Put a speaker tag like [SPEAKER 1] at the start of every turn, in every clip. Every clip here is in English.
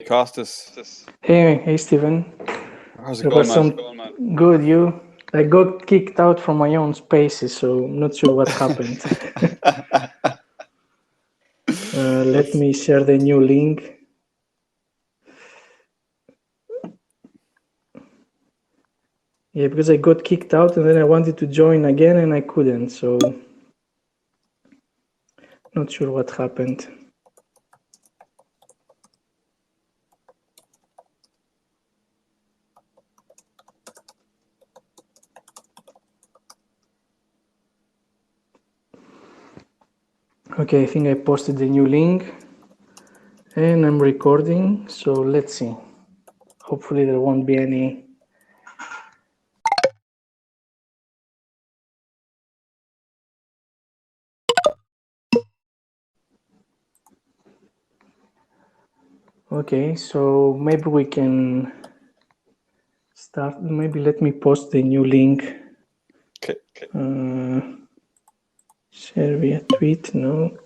[SPEAKER 1] Costas.
[SPEAKER 2] Hey, Stephen.
[SPEAKER 1] How's it
[SPEAKER 2] There
[SPEAKER 1] going,
[SPEAKER 2] was
[SPEAKER 1] man?
[SPEAKER 2] some good. I got kicked out from my own spaces, so I'm not sure what happened. Let me share the new link. Yeah, because I got kicked out and then I wanted to join again and I couldn't, so not sure what happened. Okay, I think I posted the new link and I'm recording, so let's see. Hopefully there won't be any. Okay, so maybe we can start. Maybe let me post the new link.
[SPEAKER 1] Okay.
[SPEAKER 2] Share via tweet, no.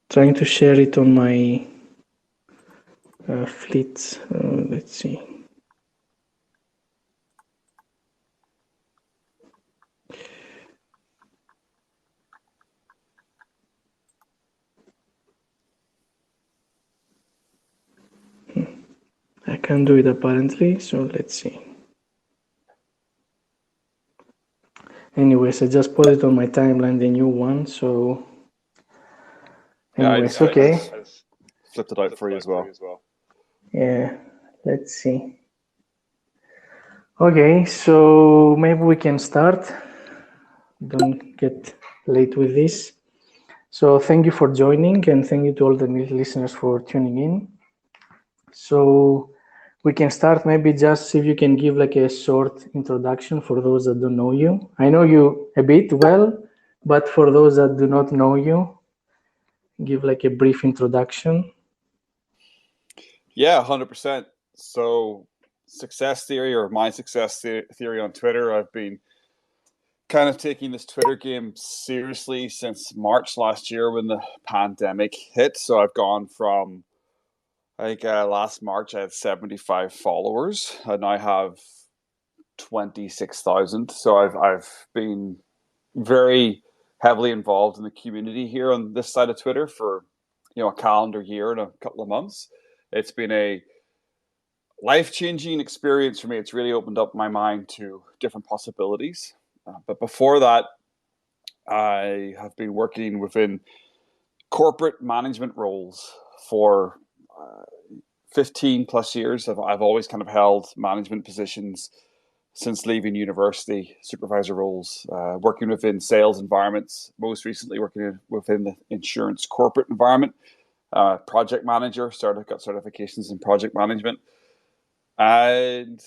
[SPEAKER 2] Trying to share it on my fleets. Let's see. I can't do it apparently, so let's see. Anyways, I just put it on my timeline, the new one, so anyways, okay.
[SPEAKER 1] I just flipped it out for you as well.
[SPEAKER 2] Yeah, let's see. Okay, so maybe we can start. Don't get late with this. So thank you for joining and thank you to all the listeners for tuning in. So we can start maybe just if you can give like a short introduction for those that don't know you. I know you a bit well, but for those that do not know you, give like a brief introduction.
[SPEAKER 1] Yeah, 100%. So success theory, or my success theory on Twitter, I've been kind of taking this Twitter game seriously since March last year when the pandemic hit. So I've gone from, I think last March I had 75 followers and I have 26,000. So I've been very heavily involved in the community here on this side of Twitter for a calendar year and a couple of months. It's been a life-changing experience for me. It's really opened up my mind to different possibilities. But before that, I have been working within corporate management roles for 15 plus years. I've always kind of held management positions since leaving university, supervisor roles, working within sales environments, most recently working within the insurance corporate environment, project manager, got certifications in project management. And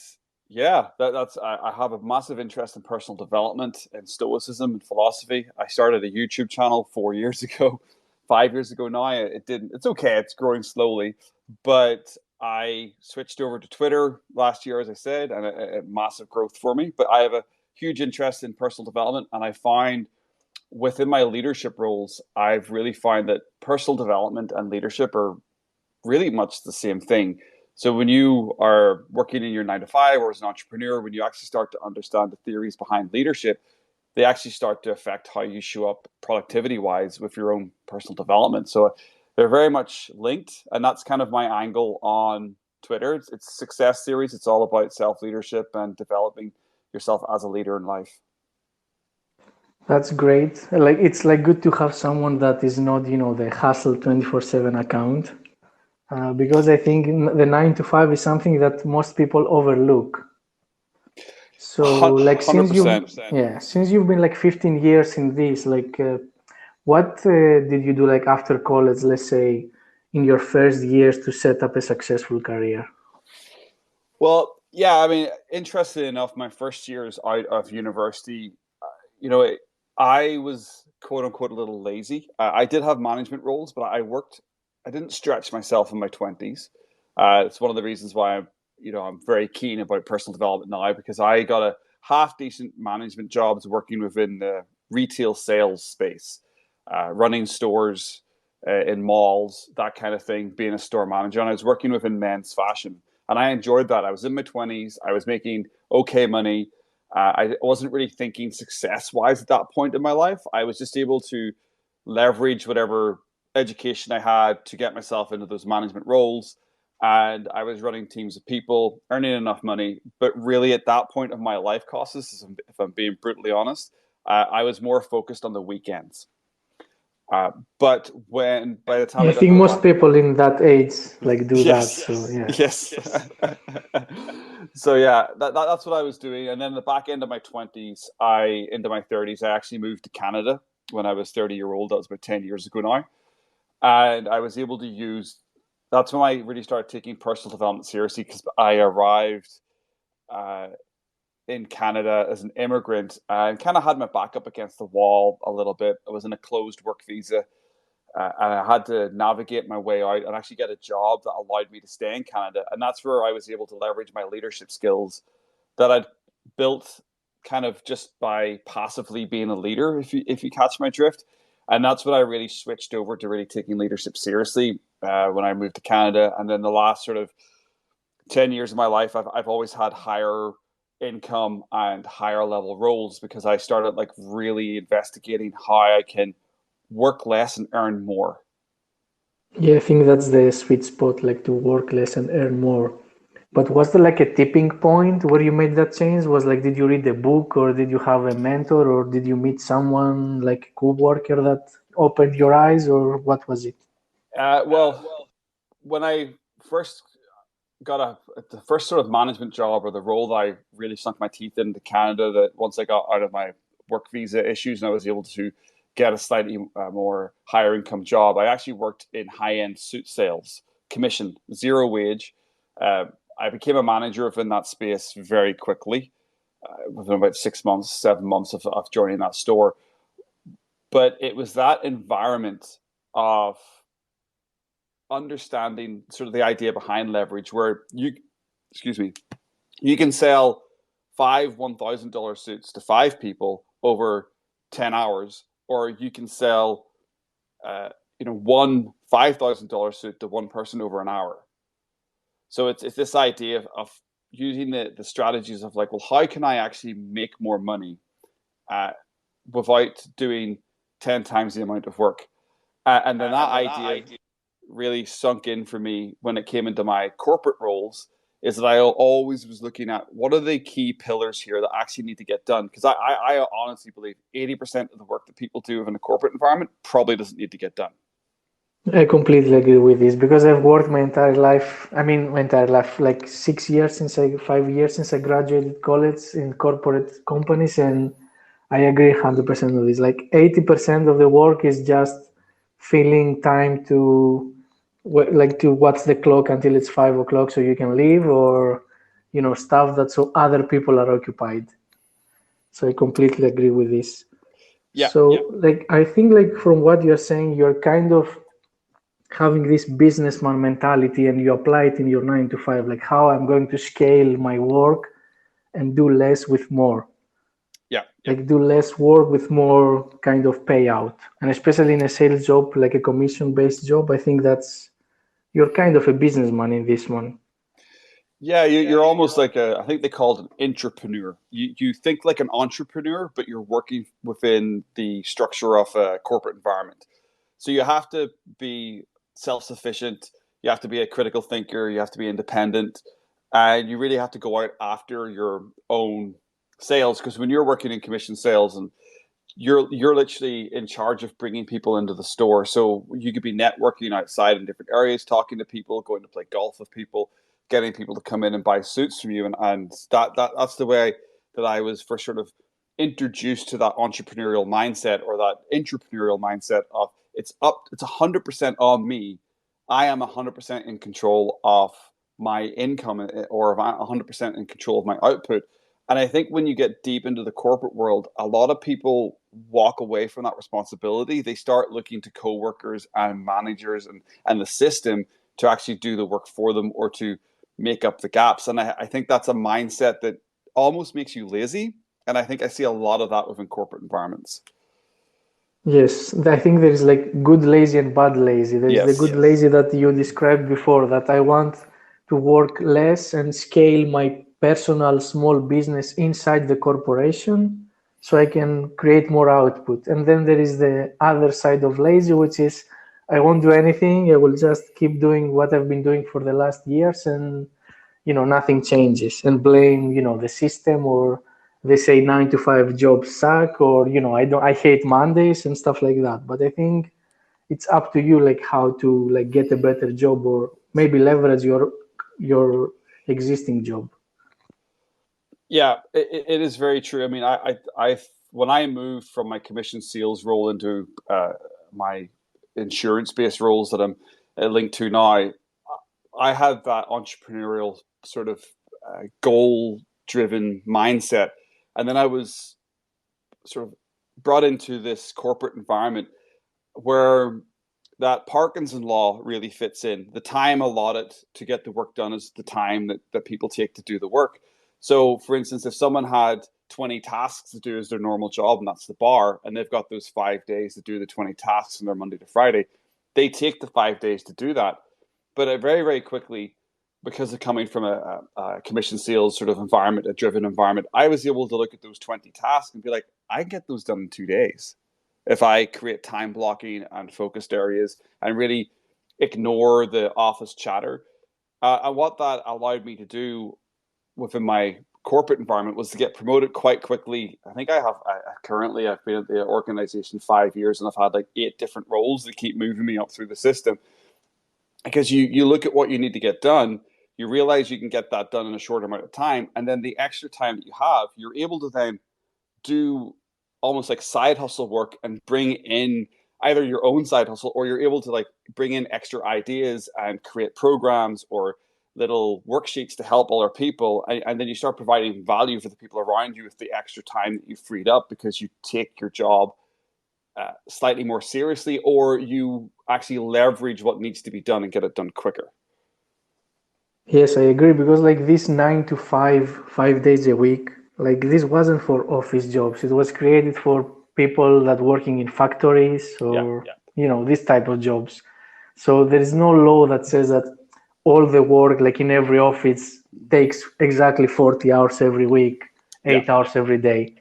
[SPEAKER 1] yeah, I have a massive interest in personal development and stoicism and philosophy. I started a YouTube channel 4 years ago, 5 years ago now. It's okay, it's growing slowly, but I switched over to Twitter last year, as I said, and a massive growth for me. But I have a huge interest in personal development, and I find within my leadership roles, I've really found that personal development and leadership are really much the same thing. So when you are working in your 9 to 5 or as an entrepreneur, when you actually start to understand the theories behind leadership, they actually start to affect how you show up productivity wise with your own personal development. So they're very much linked. And that's kind of my angle on Twitter. It's success series. It's all about self-leadership and developing yourself as a leader in life.
[SPEAKER 2] That's great. It's good to have someone that is not, the hustle 24/7 account. Because I think the 9 to 5 is something that most people overlook. So
[SPEAKER 1] 100%.
[SPEAKER 2] since you've been 15 years in this, what did you do after college, let's say in your first years to set up a successful career?
[SPEAKER 1] Well, yeah, I mean, interesting enough, my first years out of university, I was quote unquote a little lazy. I did have management roles, but I didn't stretch myself in my 20s. It's one of the reasons why I'm very keen about personal development now, because I got a half decent management jobs working within the retail sales space, running stores, in malls, that kind of thing, being a store manager. And I was working within men's fashion. And I enjoyed that. I was in my 20s. I was making okay money. I wasn't really thinking success wise at that point in my life. I was just able to leverage whatever education I had to get myself into those management roles. And I was running teams of people, earning enough money. But really, at that point of my life, Costas, if I'm being brutally honest, I was more focused on the weekends. But when by the time
[SPEAKER 2] Yeah,
[SPEAKER 1] I
[SPEAKER 2] I
[SPEAKER 1] got
[SPEAKER 2] think
[SPEAKER 1] to the
[SPEAKER 2] most
[SPEAKER 1] back,
[SPEAKER 2] people in that age like do that.
[SPEAKER 1] yes,
[SPEAKER 2] So yeah.
[SPEAKER 1] yes. So yeah, that's what I was doing. And then the back end of my 20s, I into my 30s, I actually moved to Canada when I was 30 year old. That was about 10 years ago now, and I was able to use. That's when I really started taking personal development seriously because I arrived uh, in Canada as an immigrant and kind of had my back up against the wall a little bit. I was in a closed work visa. And I had to navigate my way out and actually get a job that allowed me to stay in Canada. And that's where I was able to leverage my leadership skills that I'd built kind of just by passively being a leader, if you catch my drift. And that's when I really switched over to really taking leadership seriously when I moved to Canada. And then the last sort of 10 years of my life, I've always had higher income and higher level roles because I started like really investigating how I can work less and earn more.
[SPEAKER 2] Yeah, I think that's the sweet spot, like to work less and earn more. But was there like a tipping point where you made that change? Was like, did you read a book or did you have a mentor or did you meet someone like a co-worker that opened your eyes or what was it?
[SPEAKER 1] Well, when I first got the first sort of management job or the role that I really sunk my teeth into Canada, that once I got out of my work visa issues and I was able to get a slightly more higher income job, I actually worked in high end suit sales, commission, zero wage. Uh, I became a manager within that space very quickly, within about 6 months, 7 months of joining that store. But it was that environment of understanding sort of the idea behind leverage where excuse me, you can sell five $1,000 suits to five people over 10 hours, or you can sell, one $5,000 suit to one person over an hour. So it's this idea of using the strategies of like, well, how can I actually make more money uh, without doing 10 times the amount of work? And then that idea really sunk in for me when it came into my corporate roles is that I always was looking at what are the key pillars here that actually need to get done. Because I honestly believe 80% of the work that people do in a corporate environment probably doesn't need to get done.
[SPEAKER 2] I completely agree with this because I've worked my entire life. I mean, my entire life, like 6 years 5 years since I graduated college in corporate companies, and I agree 100% of this. Like 80% of the work is just filling time to, like, to watch the clock until it's 5 o'clock so you can leave, or stuff that so other people are occupied. So I completely agree with this.
[SPEAKER 1] Yeah,
[SPEAKER 2] So, like, I think, like, from what you're saying, you're kind of having this businessman mentality and you apply it in your 9 to 5, like how I'm going to scale my work and do less with more,
[SPEAKER 1] yeah.
[SPEAKER 2] like do less work with more kind of payout. And especially in a sales job, like a commission based job, I think that's, you're kind of a businessman in this one.
[SPEAKER 1] Yeah, you're almost like I think they call it an entrepreneur. You think like an entrepreneur, but you're working within the structure of a corporate environment. So you have to be self sufficient. You have to be a critical thinker. You have to be independent, and you really have to go out after your own sales. Because when you're working in commission sales and you're literally in charge of bringing people into the store. So you could be networking outside in different areas, talking to people, going to play golf with people, getting people to come in and buy suits from you, and that's the way that I was first sort of introduced to that entrepreneurial mindset or that entrepreneurial mindset of it's 100% on me. I am 100% in control of my income or 100% in control of my output. And I think when you get deep into the corporate world, a lot of people walk away from that responsibility. They start looking to coworkers and managers and the system to actually do the work for them or to make up the gaps. And I think that's a mindset that almost makes you lazy. And I think I see a lot of that within corporate environments.
[SPEAKER 2] Yes, I think there is like good lazy and bad lazy. There is the
[SPEAKER 1] Yes.
[SPEAKER 2] good lazy that you described before, that I want to work less and scale my personal small business inside the corporation so I can create more output. And then there is the other side of lazy, which is I won't do anything. I will just keep doing what I've been doing for the last years, and nothing changes, and blame the system, or they say 9 to 5 jobs suck, or I hate Mondays and stuff like that. But I think it's up to you, like how to like get a better job, or maybe leverage your existing job.
[SPEAKER 1] Yeah, it is very true. I mean, when I moved from my commission sales role into my insurance-based roles that I'm linked to now, I had that entrepreneurial sort of goal-driven mindset, and then I was sort of brought into this corporate environment where that Parkinson law really fits in. The time allotted to get the work done is the time that people take to do the work. So, for instance, if someone had 20 tasks to do as their normal job, and that's the bar, and they've got those 5 days to do the 20 tasks on their Monday to Friday, they take the 5 days to do that. But very, very quickly, because of coming from a commission sales sort of environment, a driven environment, I was able to look at those 20 tasks and be like, I can get those done in 2 days if I create time blocking and focused areas and really ignore the office chatter. And what that allowed me to do within my corporate environment was to get promoted quite quickly. I think currently I've been at the organization 5 years, and I've had like 8 different roles that keep moving me up through the system. Because you look at what you need to get done, you realize you can get that done in a short amount of time, and then the extra time that you have, you're able to then do almost like side hustle work and bring in either your own side hustle, or you're able to like bring in extra ideas and create programs or little worksheets to help other people, and then you start providing value for the people around you with the extra time that you've freed up because you take your job slightly more seriously, or you actually leverage what needs to be done and get it done quicker.
[SPEAKER 2] Yes, I agree, because like this 9 to 5, 5 days a week, like this wasn't for office jobs. It was created for people that working in factories,
[SPEAKER 1] Yeah.
[SPEAKER 2] or this type of jobs. So there is no law that says that all the work, like in every office, takes exactly 40 hours every week,
[SPEAKER 1] Yeah.
[SPEAKER 2] 8 hours every day.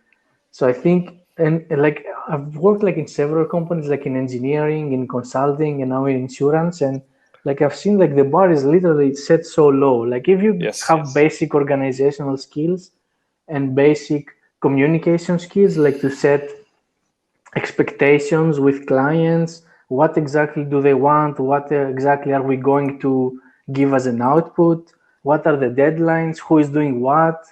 [SPEAKER 2] So I think, and like I've worked like in several companies, like in engineering, in consulting, and now in insurance, and like I've seen like the bar is literally set so low. Like if you
[SPEAKER 1] Yes.
[SPEAKER 2] have basic organizational skills and basic communication skills, like to set expectations with clients, what exactly do they want, what exactly are we going to give as an output, what are the deadlines, who is doing what,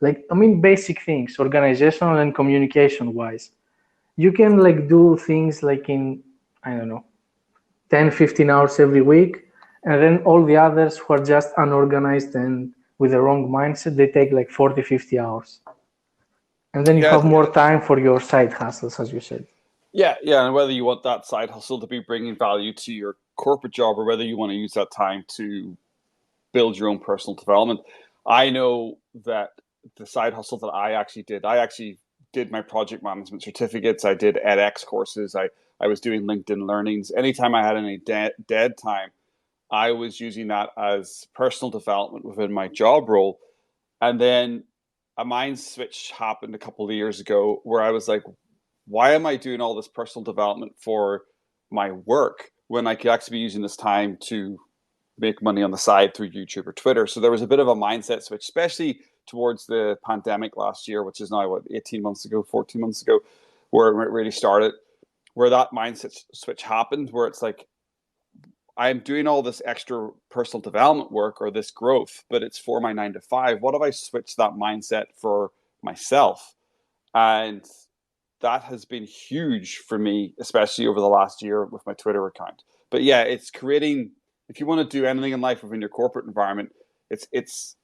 [SPEAKER 2] like I mean basic things, organizational and communication wise. You can like do things like in, I don't know, 10-15 hours every week, and then all the others who are just unorganized and with the wrong mindset, they take like 40-50 hours, and then you
[SPEAKER 1] Yeah.
[SPEAKER 2] have more time for your side hustles, as you said.
[SPEAKER 1] Yeah, and whether you want that side hustle to be bringing value to your corporate job, or whether you want to use that time to build your own personal development. I know that the side hustle that I actually did my project management certificates. I did Ep6 courses. I was doing LinkedIn learnings. Anytime I had any dead time, I was using that as personal development within my job role. And then a mind switch happened a couple of years ago where I was like, why am I doing all this personal development for my work when I could actually be using this time to make money on the side through YouTube or Twitter? So there was a bit of a mindset switch, especially towards the pandemic last year, which is now 18 months ago, 14 months ago, where it really started, where that mindset switch happened, where it's like, I'm doing all this extra personal development work or this growth, but it's for my 9 to 5. What if I switch that mindset for myself? And that has been huge for me, especially over the last year with my Twitter account. But yeah, it's creating, if you want to do anything in life within your corporate environment, it's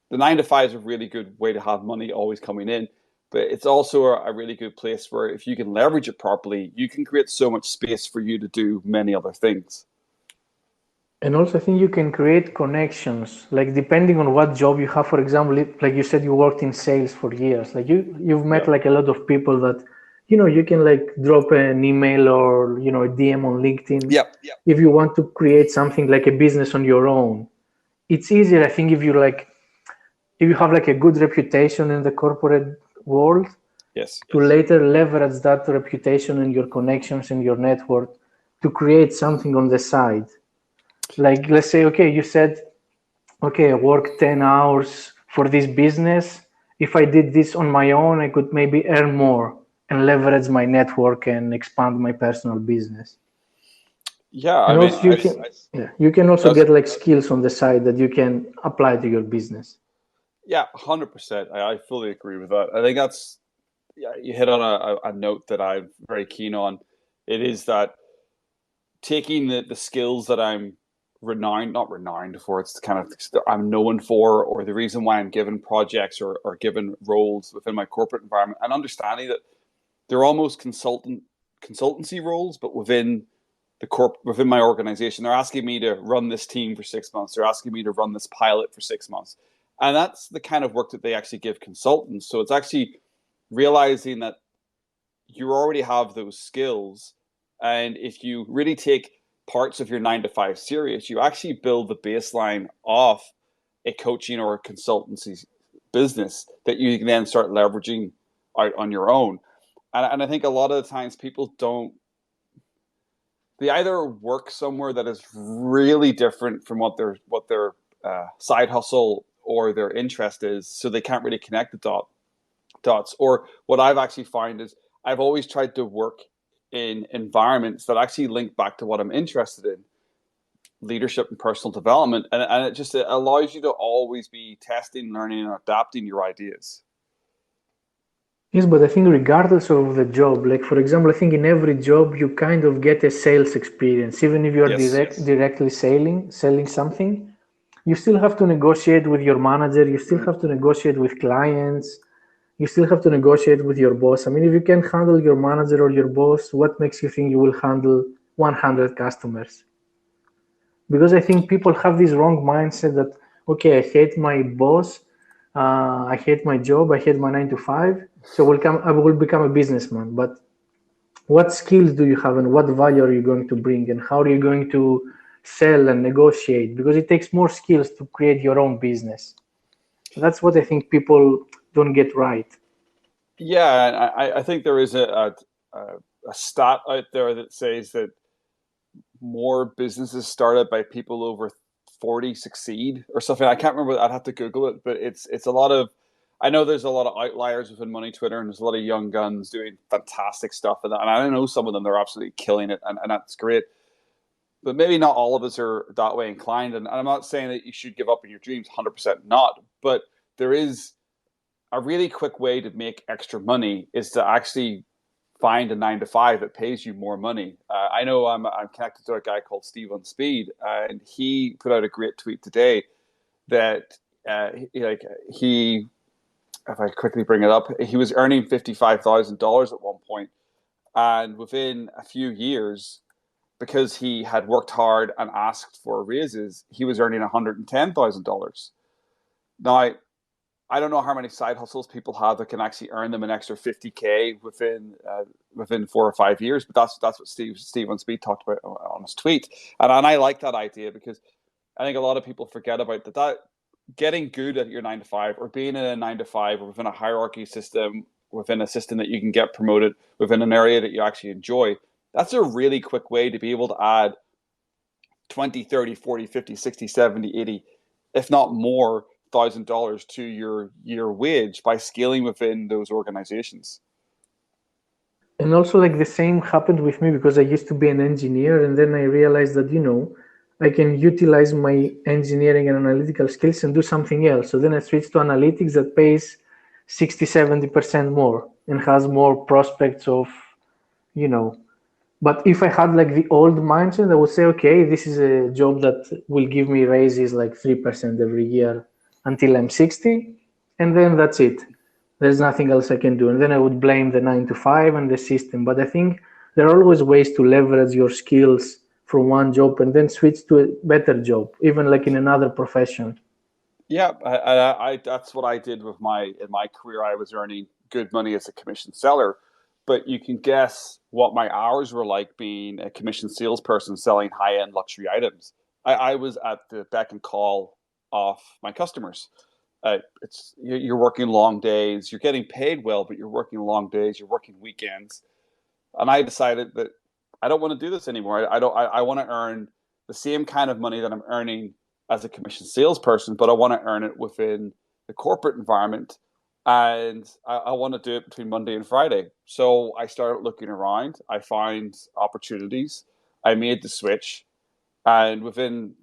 [SPEAKER 1] the 9 to 5 is a really good way to have money always coming in. But it's also a really good place where if you can leverage it properly, you can create so much space for you to do many other things.
[SPEAKER 2] And also, I think you can create connections, like depending on what job you have. For example, like you said, you worked in sales for years. Like you've met
[SPEAKER 1] Yeah.
[SPEAKER 2] like a lot of people that you can like drop an email or a DM on LinkedIn.
[SPEAKER 1] Yep.
[SPEAKER 2] If you want to create something like a business on your own, it's easier, I think, if you have like a good reputation in the corporate world,
[SPEAKER 1] Yes.
[SPEAKER 2] to later leverage that reputation and your connections and your network to create something on the side. Like, let's say, okay, you said, okay, I work 10 hours for this business. If I did this on my own, I could maybe earn more and leverage my network and expand my personal business.
[SPEAKER 1] Yeah.
[SPEAKER 2] And
[SPEAKER 1] I mean,
[SPEAKER 2] also you can also
[SPEAKER 1] that's,
[SPEAKER 2] get like skills on the side that you can apply to your business.
[SPEAKER 1] yeah, 100%. I fully agree with that. I think that's, yeah, you hit on a note that I'm very keen on. It is that taking the skills that I'm not renowned for, it's kind of I'm known for, or the reason why I'm given projects or given roles within my corporate environment, and understanding that they're almost consultancy roles, but within my organization. They're asking me to run this team for 6 months. They're asking me to run this pilot for 6 months. And that's the kind of work that they actually give consultants. So it's actually realizing that you already have those skills. And if you really take parts of your 9 to 5 serious, you actually build the baseline of a coaching or a consultancy business that you can then start leveraging out on your own. And I think a lot of the times people don't, they either work somewhere that is really different from what their side hustle or their interest is, so they can't really connect the dots. Or what I've actually found is I've always tried to work in environments that actually link back to what I'm interested in, leadership and personal development, and it allows you to always be testing, learning, and adapting your ideas.
[SPEAKER 2] Yes, but I think regardless of the job, like for example, I think in every job you kind of get a sales experience, even if you are
[SPEAKER 1] Yes.
[SPEAKER 2] directly selling something. You still have to negotiate with your manager. You still have to negotiate with clients. You still have to negotiate with your boss. I mean, if you can't handle your manager or your boss, what makes you think you will handle 100 customers? Because I think people have this wrong mindset that, okay, I hate my boss, I hate my job, I hate my 9 to 5, so I will become a businessman. But what skills do you have, and what value are you going to bring, and how are you going to sell and negotiate? Because it takes more skills to create your own business. That's what I think people don't get right.
[SPEAKER 1] Yeah, and I think there is a stat out there that says that more businesses started by people over 40 succeed or something. I can't remember. I'd have to Google it, but it's a lot of. I know there's a lot of outliers within money Twitter, and there's a lot of young guns doing fantastic stuff, and I know some of them, they're absolutely killing it, and that's great. But maybe not all of us are that way inclined, and I'm not saying that you should give up on your dreams. 100% not, but there is a really quick way to make extra money is to actually find a 9 to 5 that pays you more money. I know I'm connected to a guy called Steve on Speed, and he put out a great tweet today that he, if I quickly bring it up, he was earning $55,000 at one point, and within a few years, because he had worked hard and asked for raises, he was earning $110,000. Now, I don't know how many side hustles people have that can actually earn them an extra 50K within 4 or 5 years. But that's what Steve on Speed talked about on his tweet, and I like that idea because I think a lot of people forget about that getting good at your 9 to 5 or being in a 9 to 5 or within a hierarchy system, within a system that you can get promoted within an area that you actually enjoy. That's a really quick way to be able to add 20, 30, 40, 50, 60, 70, 80, if not more, $1,000 to your year wage by scaling within those organizations.
[SPEAKER 2] And also, like the same happened with me because I used to be an engineer, and then I realized that I can utilize my engineering and analytical skills and do something else. So then I switched to analytics that pays 60-70% more and has more prospects of you know but if I had like the old mindset, I would say, okay, this is a job that will give me raises like 3% every year until I'm 60, and then that's it. There's nothing else I can do. And then I would blame the 9 to 5 and the system. But I think there are always ways to leverage your skills from one job and then switch to a better job, even like in another profession.
[SPEAKER 1] Yeah, that's what I did in my career. I was earning good money as a commission seller, but you can guess what my hours were like being a commissioned salesperson selling high-end luxury items. I was at the beck and call of my customers. You're working long days, you're getting paid well, but you're working long days, you're working weekends, and I decided that I don't want to do this anymore. I want to earn the same kind of money that I'm earning as a commissioned salesperson, but I want to earn it within the corporate environment, and I want to do it between Monday and Friday. So I started looking around. I found opportunities. I made the switch, and within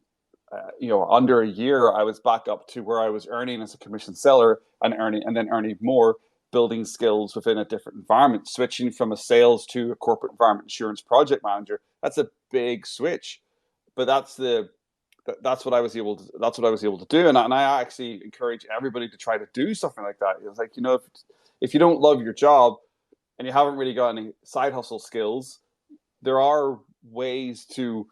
[SPEAKER 1] under a year, I was back up to where I was earning as a commission seller and then earning more, building skills within a different environment, switching from a sales to a corporate environment insurance project manager. That's a big switch, but that's what I was able to do. And I actually encourage everybody to try to do something like that. It's like, if you don't love your job and you haven't really got any side hustle skills, there are ways to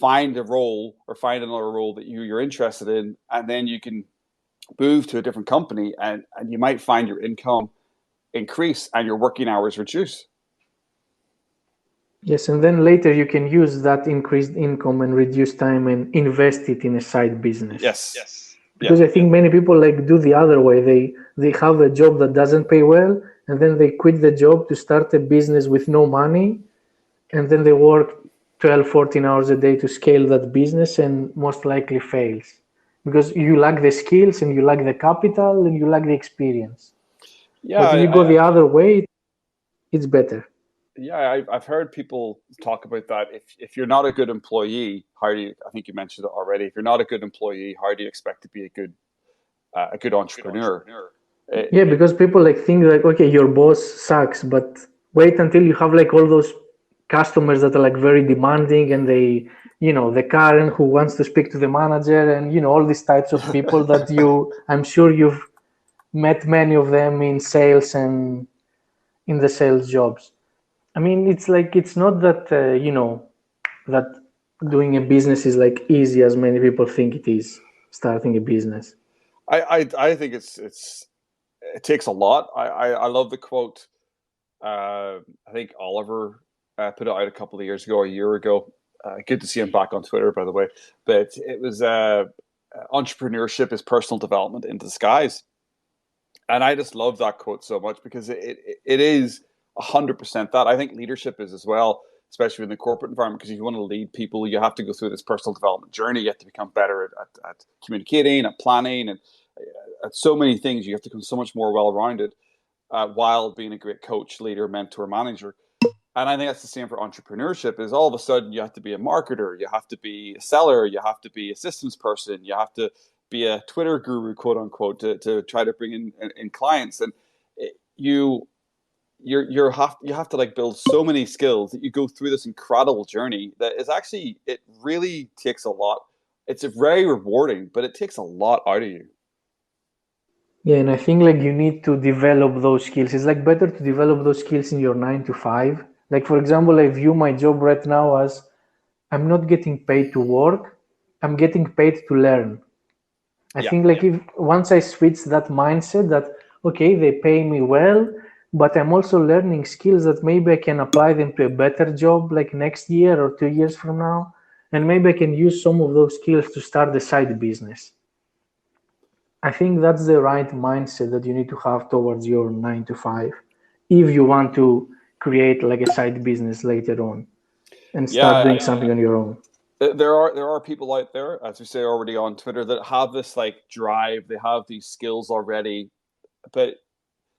[SPEAKER 1] find a role or find another role that you're interested in, and then you can move to a different company, and you might find your income increase and your working hours reduce.
[SPEAKER 2] Yes, and then later you can use that increased income and reduced time and invest it in a side business.
[SPEAKER 1] Yes.
[SPEAKER 2] Because I think many people do the other way. They have a job that doesn't pay well, and then they quit the job to start a business with no money, and then they work 12, 14 hours a day to scale that business, and most likely fails because you lack the skills and you lack the capital and you lack the experience. But if you go the other way, it's better.
[SPEAKER 1] Yeah, I've heard people talk about that. If you're not a good employee, how do you? I think you mentioned it already. If you're not a good employee, how do you expect to be a good entrepreneur?
[SPEAKER 2] Yeah, because people think okay, your boss sucks, but wait until you have all those customers that are very demanding, and they, the Karen who wants to speak to the manager, and all these types of people that I'm sure you've met many of them in sales and in the sales jobs. I mean, it's not that that doing a business is easy as many people think it is. Starting a business.
[SPEAKER 1] I think it takes a lot. I love the quote. I think Oliver put it out a couple of years ago, a year ago. Good to see him back on Twitter, by the way. But it was entrepreneurship is personal development in disguise. And I just love that quote so much because it is 100% that. I think leadership is as well, especially in the corporate environment, because if you want to lead people, you have to go through this personal development journey. You have to become better at communicating, at planning, and at so many things. You have to become so much more well-rounded while being a great coach, leader, mentor, manager. And I think that's the same for entrepreneurship. Is all of a sudden you have to be a marketer, you have to be a seller, you have to be a systems person, you have to be a Twitter guru, quote unquote, to try to bring in clients. And you have to build so many skills that you go through this incredible journey that is actually, it really takes a lot. It's very rewarding, but it takes a lot out of you.
[SPEAKER 2] Yeah, and I think you need to develop those skills. It's better to develop those skills in your 9 to 5. For example, I view my job right now as I'm not getting paid to work, I'm getting paid to learn. I think if once I switch that mindset that okay, they pay me well, but I'm also learning skills that maybe I can apply them to a better job next year or 2 years from now, and maybe I can use some of those skills to start a side business. I think that's the right mindset that you need to have towards your 9 to 5 if you want to create a side business later on and start doing something on your own.
[SPEAKER 1] There are people out there, as we say already on Twitter, that have this drive. They have these skills already, but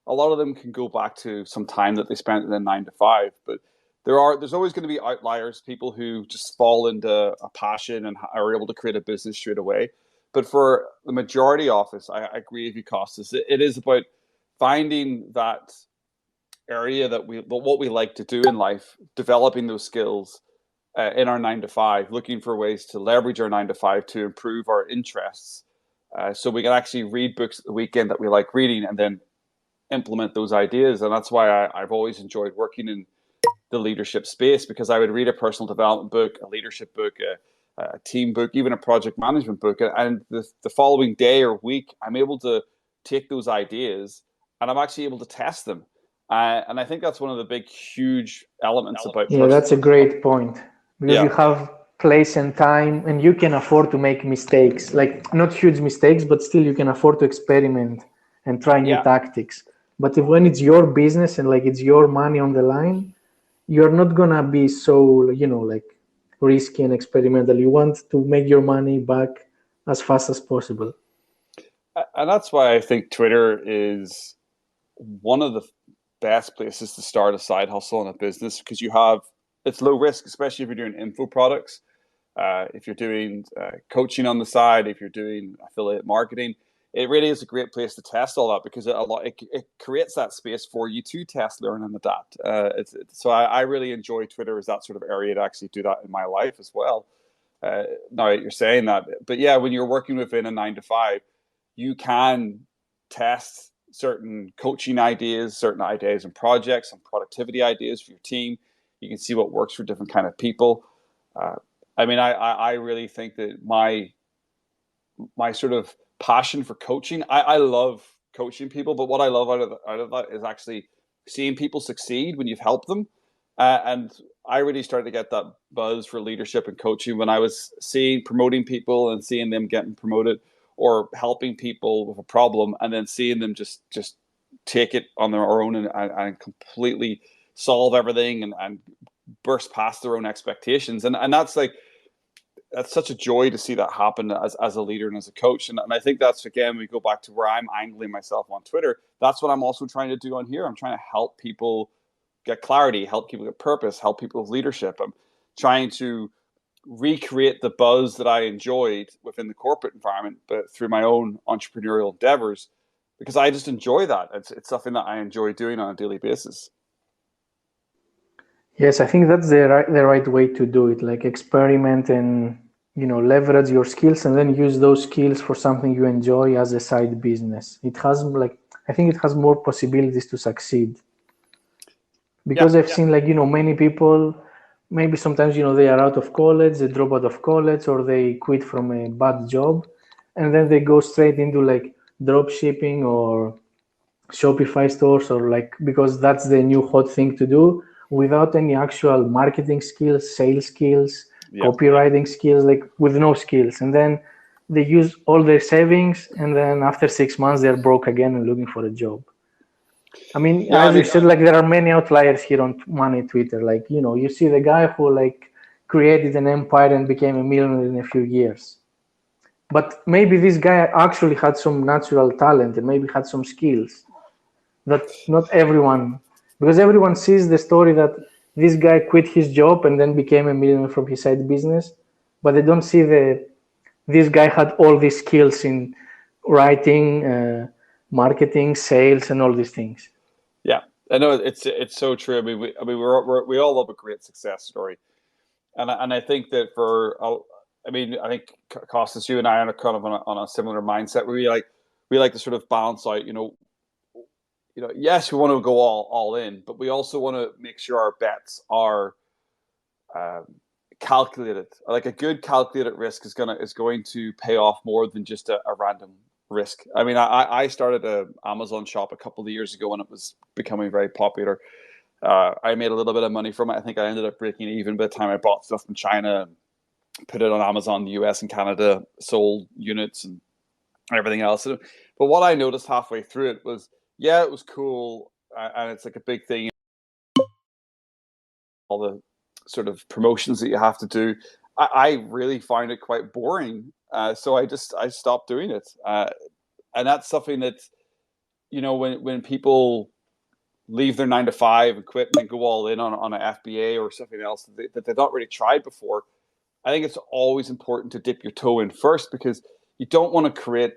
[SPEAKER 1] a lot of them can go back to some time that they spent in the 9 to 5. But there's always going to be outliers, people who just fall into a passion and are able to create a business straight away. But for the majority of us, I agree with you, Costas. It is about finding that area what we like to do in life, developing those skills in our 9 to 5, looking for ways to leverage our 9 to 5 to improve our interests, so we can actually read books at the weekend that we like reading and then implement those ideas. And that's why I've always enjoyed working in the leadership space, because I would read a personal development book, a leadership book, a team book, even a project management book, and the following day or week, I'm able to take those ideas and I'm actually able to test them. And I think that's one of the big, huge elements about
[SPEAKER 2] Yeah, that's
[SPEAKER 1] personal
[SPEAKER 2] a
[SPEAKER 1] development.
[SPEAKER 2] great point because you
[SPEAKER 1] Yeah,
[SPEAKER 2] have place and time and you can afford to make mistakes, like not huge mistakes, but still you can afford to experiment and try new
[SPEAKER 1] yeah.
[SPEAKER 2] tactics. But if, when it's your business and like it's your money on the line, you're not gonna be so, like risky and experimental. You want to make your money back as fast as possible.
[SPEAKER 1] And that's why I think Twitter is one of the best places to start a side hustle in a business because it's low risk, especially if you're doing info products. If you're doing coaching on the side, if you're doing affiliate marketing, it really is a great place to test all that because it creates that space for you to test, learn, and adapt. So I really enjoy Twitter as that sort of area to actually do that in my life as well. Now you're saying that, but yeah, when you're working within a 9 to 5, you can test certain coaching ideas, certain ideas and projects, and productivity ideas for your team. You can see what works for different kind of people. Uh, I really think that my sort of passion for coaching. I love coaching people, but what I love out of that is actually seeing people succeed when you've helped them. And I really started to get that buzz for leadership and coaching when I was promoting people and seeing them getting promoted or helping people with a problem and then seeing them just take it on their own and completely solve everything and burst past their own expectations. And that's such a joy to see that happen as a leader and as a coach. And I think that's, again, we go back to where I'm angling myself on Twitter. That's what I'm also trying to do on here. I'm trying to help people get clarity, help people get purpose, help people with leadership. I'm trying to recreate the buzz that I enjoyed within the corporate environment, but through my own entrepreneurial endeavors, because I just enjoy that. It's something that I enjoy doing on a daily basis.
[SPEAKER 2] Yes, I think that's the right way to do it. Like experiment and leverage your skills and then use those skills for something you enjoy as a side business. It has like I think it has more possibilities to succeed
[SPEAKER 1] Yeah,
[SPEAKER 2] because I've seen like many people maybe sometimes they are out of college, they drop out of college or they quit from a bad job and then they go straight into like drop shipping or Shopify stores or like because that's the new hot thing to do without any actual marketing skills, sales skills,
[SPEAKER 1] yeah,
[SPEAKER 2] copywriting skills, like with no skills. And then they use all their savings and then after 6 months they're broke again and looking for a job. I mean,
[SPEAKER 1] yeah.
[SPEAKER 2] as you said, like there are many outliers here on money Twitter. Like, you see the guy who like created an empire and became a millionaire in a few years. But maybe this guy actually had some natural talent and maybe had some skills that not everyone, because everyone sees the story that this guy quit his job and then became a millionaire from his side business, but they don't see this guy had all these skills in writing, marketing, sales, and all these things.
[SPEAKER 1] Yeah, I know it's so true. We all love a great success story, and I think that I think Costas, you and I are kind of on a similar mindset. Where we like to sort of balance out. Yes, we want to go all in, but we also want to make sure our bets are um, calculated. Like a good calculated risk is going to pay off more than just a random risk. I mean, I started a Amazon shop a couple of years ago when it was becoming very popular. I made a little bit of money from it. I think I ended up breaking even by the time I bought stuff from China and put it on Amazon, the US and Canada, sold units and everything else. But what I noticed halfway through it was, yeah, it was cool, and it's like a big thing. All the sort of promotions that you have to do. I really find it quite boring. So I stopped doing it. And that's something that when people leave their 9 to 5 and quit and then go all in on an FBA or something else that they've not really tried before. I think it's always important to dip your toe in first because you don't want to create.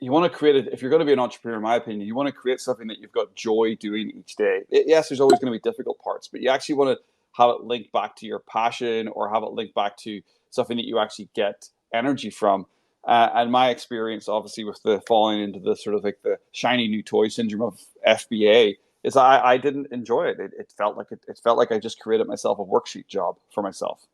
[SPEAKER 1] You want to create it if you're going to be an entrepreneur. In my opinion, you want to create something that you've got joy doing each day. Yes, there's always going to be difficult parts, but you actually want to have it linked back to your passion or have it linked back to something that you actually get energy from. And my experience, obviously, with the falling into the sort of like the shiny new toy syndrome of FBA is I didn't enjoy it. It felt like I just created myself a worksheet job for myself.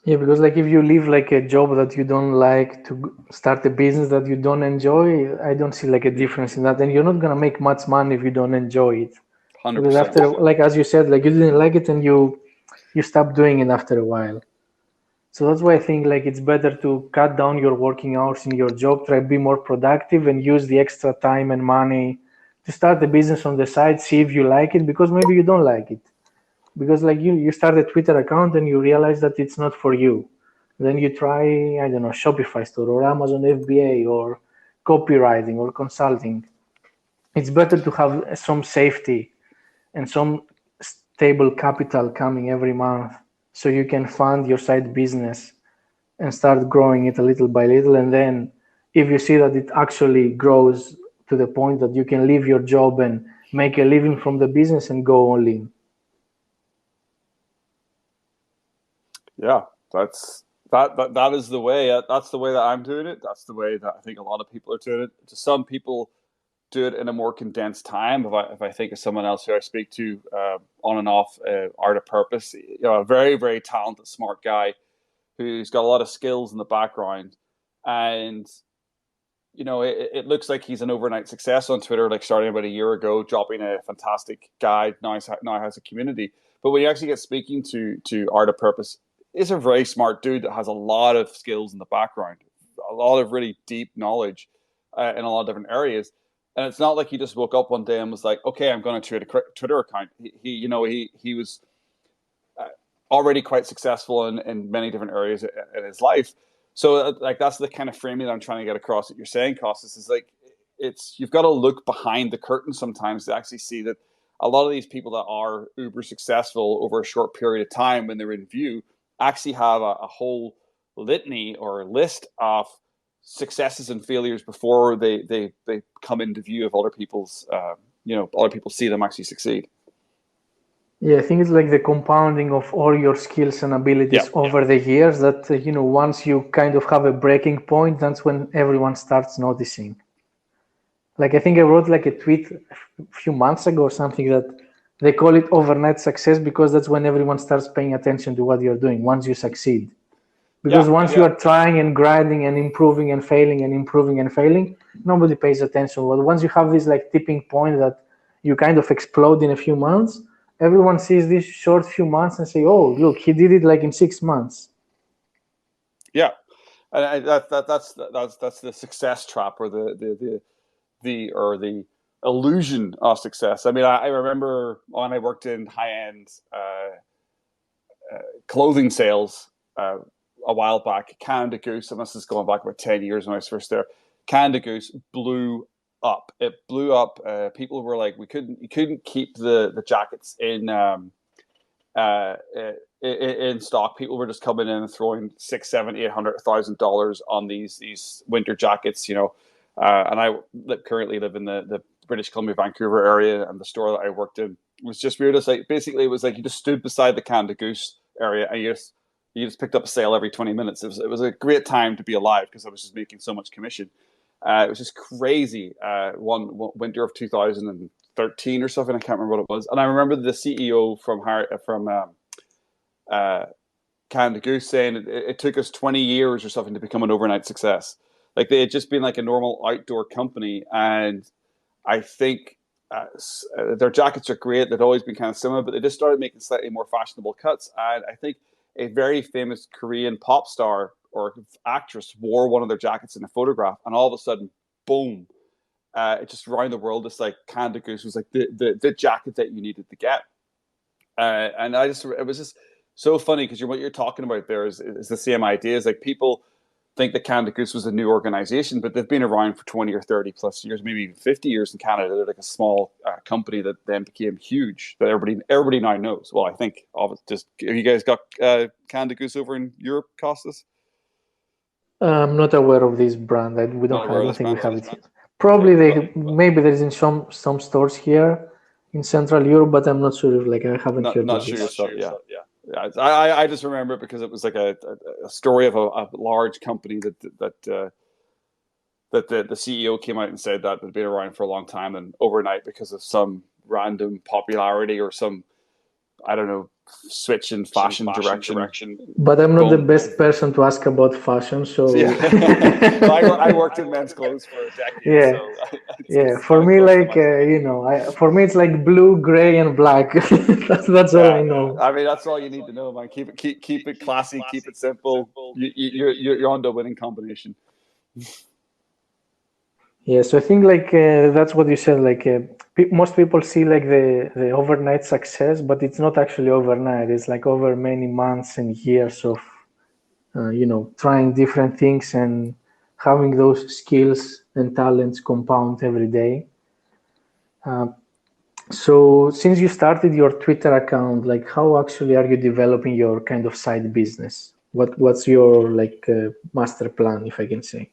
[SPEAKER 2] Yeah, because like if you leave like a job that you don't like to start a business that you don't enjoy, I don't see like a difference in that. And you're not gonna make much money if you don't enjoy it. Because
[SPEAKER 1] 100%.
[SPEAKER 2] after, like as you said, like you didn't like it and you stop doing it after a while. So that's why I think like it's better to cut down your working hours in your job, try to be more productive and use the extra time and money to start a business on the side, see if you like it, because maybe you don't like it. Because like you start a Twitter account and you realize that it's not for you. Then you try, I don't know, Shopify store or Amazon FBA or copywriting or consulting. It's better to have some safety and some stable capital coming every month so you can fund your side business and start growing it a little by little. And then if you see that it actually grows to the point that you can leave your job and make a living from the business and go all in.
[SPEAKER 1] Yeah, that is the way. That's the way that I'm doing it. That's the way that I think a lot of people are doing it. To some people, do it in a more condensed time. If I think of someone else who I speak to on and off Art of Purpose, a very very talented, smart guy who's got a lot of skills in the background, and it looks like he's an overnight success on Twitter, like starting about a year ago, dropping a fantastic guide. Now has a community. But when you actually get speaking to Art of Purpose, he's a very smart dude that has a lot of skills in the background, a lot of really deep knowledge in a lot of different areas. And it's not like he just woke up one day and was like, "Okay, I'm going to create a Twitter account." He was uh, already quite successful in many different areas in his life. So like that's the kind of framing that I'm trying to get across that you're saying, Costas, is like you've got to look behind the curtain sometimes to actually see that a lot of these people that are uber successful over a short period of time when they're in view actually have a whole litany or list of successes and failures before they come into view of other people's other people see them actually succeed.
[SPEAKER 2] Yeah, I think it's like the compounding of all your skills and
[SPEAKER 1] Yeah.
[SPEAKER 2] abilities over the years that, once you kind of have a breaking point, that's when everyone starts noticing. Like, I think I wrote like a tweet a few months ago or something that they call it overnight success because that's when everyone starts paying attention to what you're doing once you succeed. Because
[SPEAKER 1] Yeah.
[SPEAKER 2] once you are trying and grinding and improving and failing and improving and failing, nobody pays attention. But once you have this like tipping point that you kind of explode in a few months, everyone sees this short few months and say, "Oh, look, he did it like in 6 months."
[SPEAKER 1] Yeah. And that's the success trap or the illusion of success. I mean, I remember when I worked in high end clothing sales a while back. Canada Goose, and this is going back about 10 years when I was first there. Canada Goose blew up. It blew up. People were like, you couldn't keep the jackets uh, in stock. People were just coming in and throwing $600, $700, $800,000 on these winter jackets. And I currently live in the British Columbia, Vancouver area, and the store that I worked in was just weird. It's like basically it was like you just stood beside the Canada Goose area and you just picked up a sale every 20 minutes. It was a great time to be alive because I was just making so much commission. It was just crazy. One winter of 2013 or something. I can't remember what it was. And I remember the CEO from Canada Goose saying it took us 20 years or something to become an overnight success. Like they had just been like a normal outdoor company, and I think their jackets are great. They'd always been kind of similar, but they just started making slightly more fashionable cuts. And I think a very famous Korean pop star or actress wore one of their jackets in a photograph, and all of a sudden, boom! It just around the world, this like Canada Goose was like the jacket that you needed to get. And it was just so funny because what you're talking about there is the same idea. Is like people think that Canada Goose was a new organization, but they've been around for 20 or 30 plus years, maybe even 50 years in Canada. They're like a small company that then became huge that everybody now knows. Well, I think just have you guys got Canada Goose over in Europe, Costas?
[SPEAKER 2] I'm not aware of this brand. We don't
[SPEAKER 1] Not
[SPEAKER 2] have. I
[SPEAKER 1] aware of
[SPEAKER 2] don't
[SPEAKER 1] this
[SPEAKER 2] think we
[SPEAKER 1] brand.
[SPEAKER 2] have it here.
[SPEAKER 1] Okay,
[SPEAKER 2] Probably
[SPEAKER 1] but
[SPEAKER 2] maybe there's in some stores here in Central Europe, but I'm not sure if like I haven't heard
[SPEAKER 1] not
[SPEAKER 2] of
[SPEAKER 1] sure
[SPEAKER 2] this.
[SPEAKER 1] yourself. Yeah, yeah. I just remember it because it was like a story of a large company that the CEO came out and said that had been around for a long time, and overnight because of some random popularity or some I don't know switch in fashion direction.
[SPEAKER 2] But I'm not the best person to ask about fashion, so
[SPEAKER 1] Yeah. I worked in men's clothes for a decade,
[SPEAKER 2] yeah,
[SPEAKER 1] so
[SPEAKER 2] yeah.
[SPEAKER 1] it's
[SPEAKER 2] For
[SPEAKER 1] kind of
[SPEAKER 2] me,
[SPEAKER 1] close to
[SPEAKER 2] like
[SPEAKER 1] my skin.
[SPEAKER 2] for me, it's like blue, gray, and black. That's all I
[SPEAKER 1] Yeah,
[SPEAKER 2] know.
[SPEAKER 1] I mean that's all you need to know, man. Keep it classy, keep it simple. You're on the winning combination.
[SPEAKER 2] Yeah, so I think like that's what you said. Like most people see like the overnight success, but it's not actually overnight. It's like over many months and years of trying different things and having those skills and talents compound every day. Uh, so since you started your Twitter account, like how actually are you developing your kind of side business? What's your like master plan, if I can say?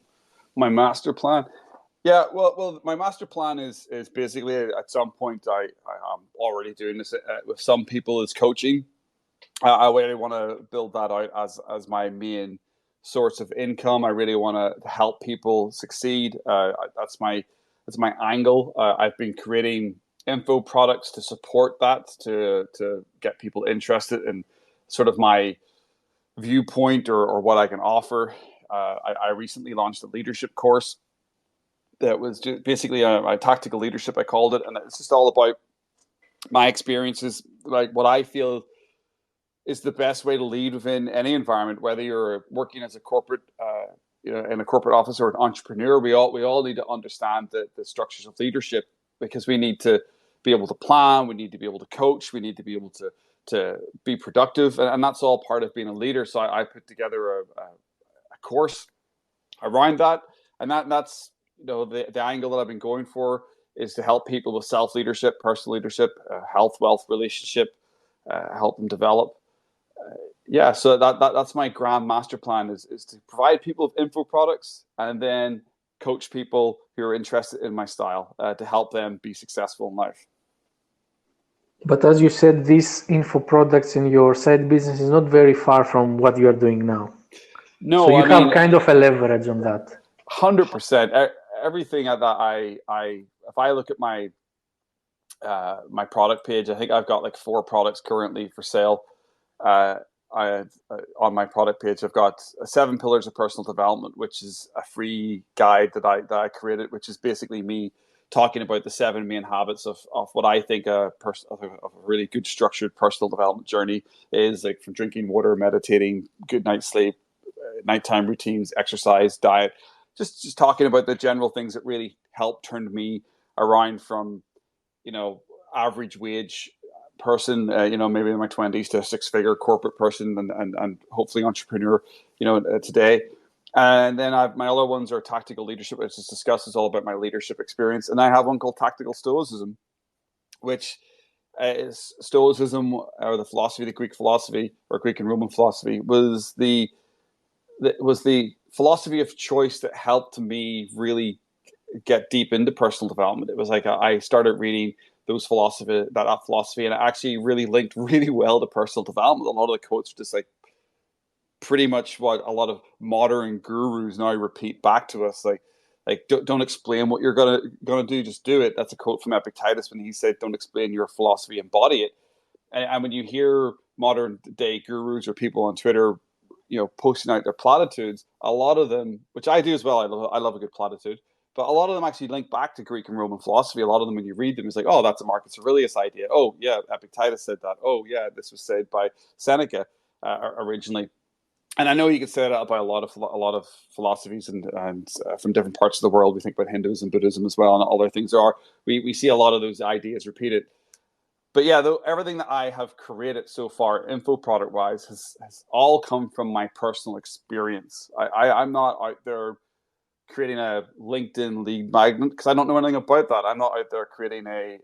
[SPEAKER 1] My master plan. Yeah, well, my master plan is basically at some point I'm already doing this with some people is coaching. I really want to build that out as my main source of income. I really want to help people succeed. That's my angle. I've been creating info products to support that, to get people interested in sort of my viewpoint or what I can offer. I recently launched a leadership course that was just basically a tactical leadership, I called it, and it's just all about my experiences, like what I feel is the best way to lead within any environment, whether you're working as a corporate, in a corporate office or an entrepreneur. We all need to understand the structures of leadership, because we need to be able to plan, we need to be able to coach, we need to be able to be productive, and that's all part of being a leader. So I put together a course around that, and that's the angle that I've been going for is to help people with self leadership, personal leadership, health, wealth, relationship, help them develop. Yeah, so that's my grand master plan is to provide people with info products and then coach people who are interested in my style to help them be successful in life.
[SPEAKER 2] But as you said, these info products in your side business is not very far from what you are doing now. So
[SPEAKER 1] No,
[SPEAKER 2] you
[SPEAKER 1] I
[SPEAKER 2] have
[SPEAKER 1] mean,
[SPEAKER 2] kind of a leverage on that.
[SPEAKER 1] 100%. Everything that I if I look at my product page, I think I've got like 4 products currently for sale. I On my product page, I've got 7 pillars of personal development, which is a free guide that I created, which is basically me talking about the 7 main habits of what I think of a really good structured personal development journey is, like from drinking water, meditating, good night's sleep, nighttime routines, exercise, diet, just talking about the general things that really helped turn me around from average wage person, maybe in my 20s, to a 6-figure corporate person, and hopefully entrepreneur, today. And then my other ones are tactical leadership, which is discusses all about my leadership experience. And I have one called tactical stoicism, which is stoicism, or the philosophy, the Greek philosophy, or Greek and Roman philosophy, was the philosophy of choice that helped me really get deep into personal development. It was like I started reading that philosophy, and it actually really linked really well to personal development. A lot of the quotes are just like pretty much what a lot of modern gurus now repeat back to us. Like don't explain what you're gonna do, just do it. That's a quote from Epictetus when he said, "Don't explain your philosophy, embody it." And when you hear modern day gurus or people on Twitter, posting out their platitudes, a lot of them, which I do as well, I love a good platitude, but a lot of them actually link back to Greek and Roman philosophy. A lot of them, when you read them, it's like, oh, that's a Marcus Aurelius idea. Oh, yeah, Epictetus said that. Oh, yeah, this was said by Seneca originally. And I know you could say that about a lot of philosophies and from different parts of the world. We think about Hinduism, Buddhism as well, and other things. We see a lot of those ideas repeated. But yeah, though, everything that I have created so far, info product wise, has all come from my personal experience. I'm not out there creating a LinkedIn lead magnet, because I don't know anything about that. I'm not out there creating a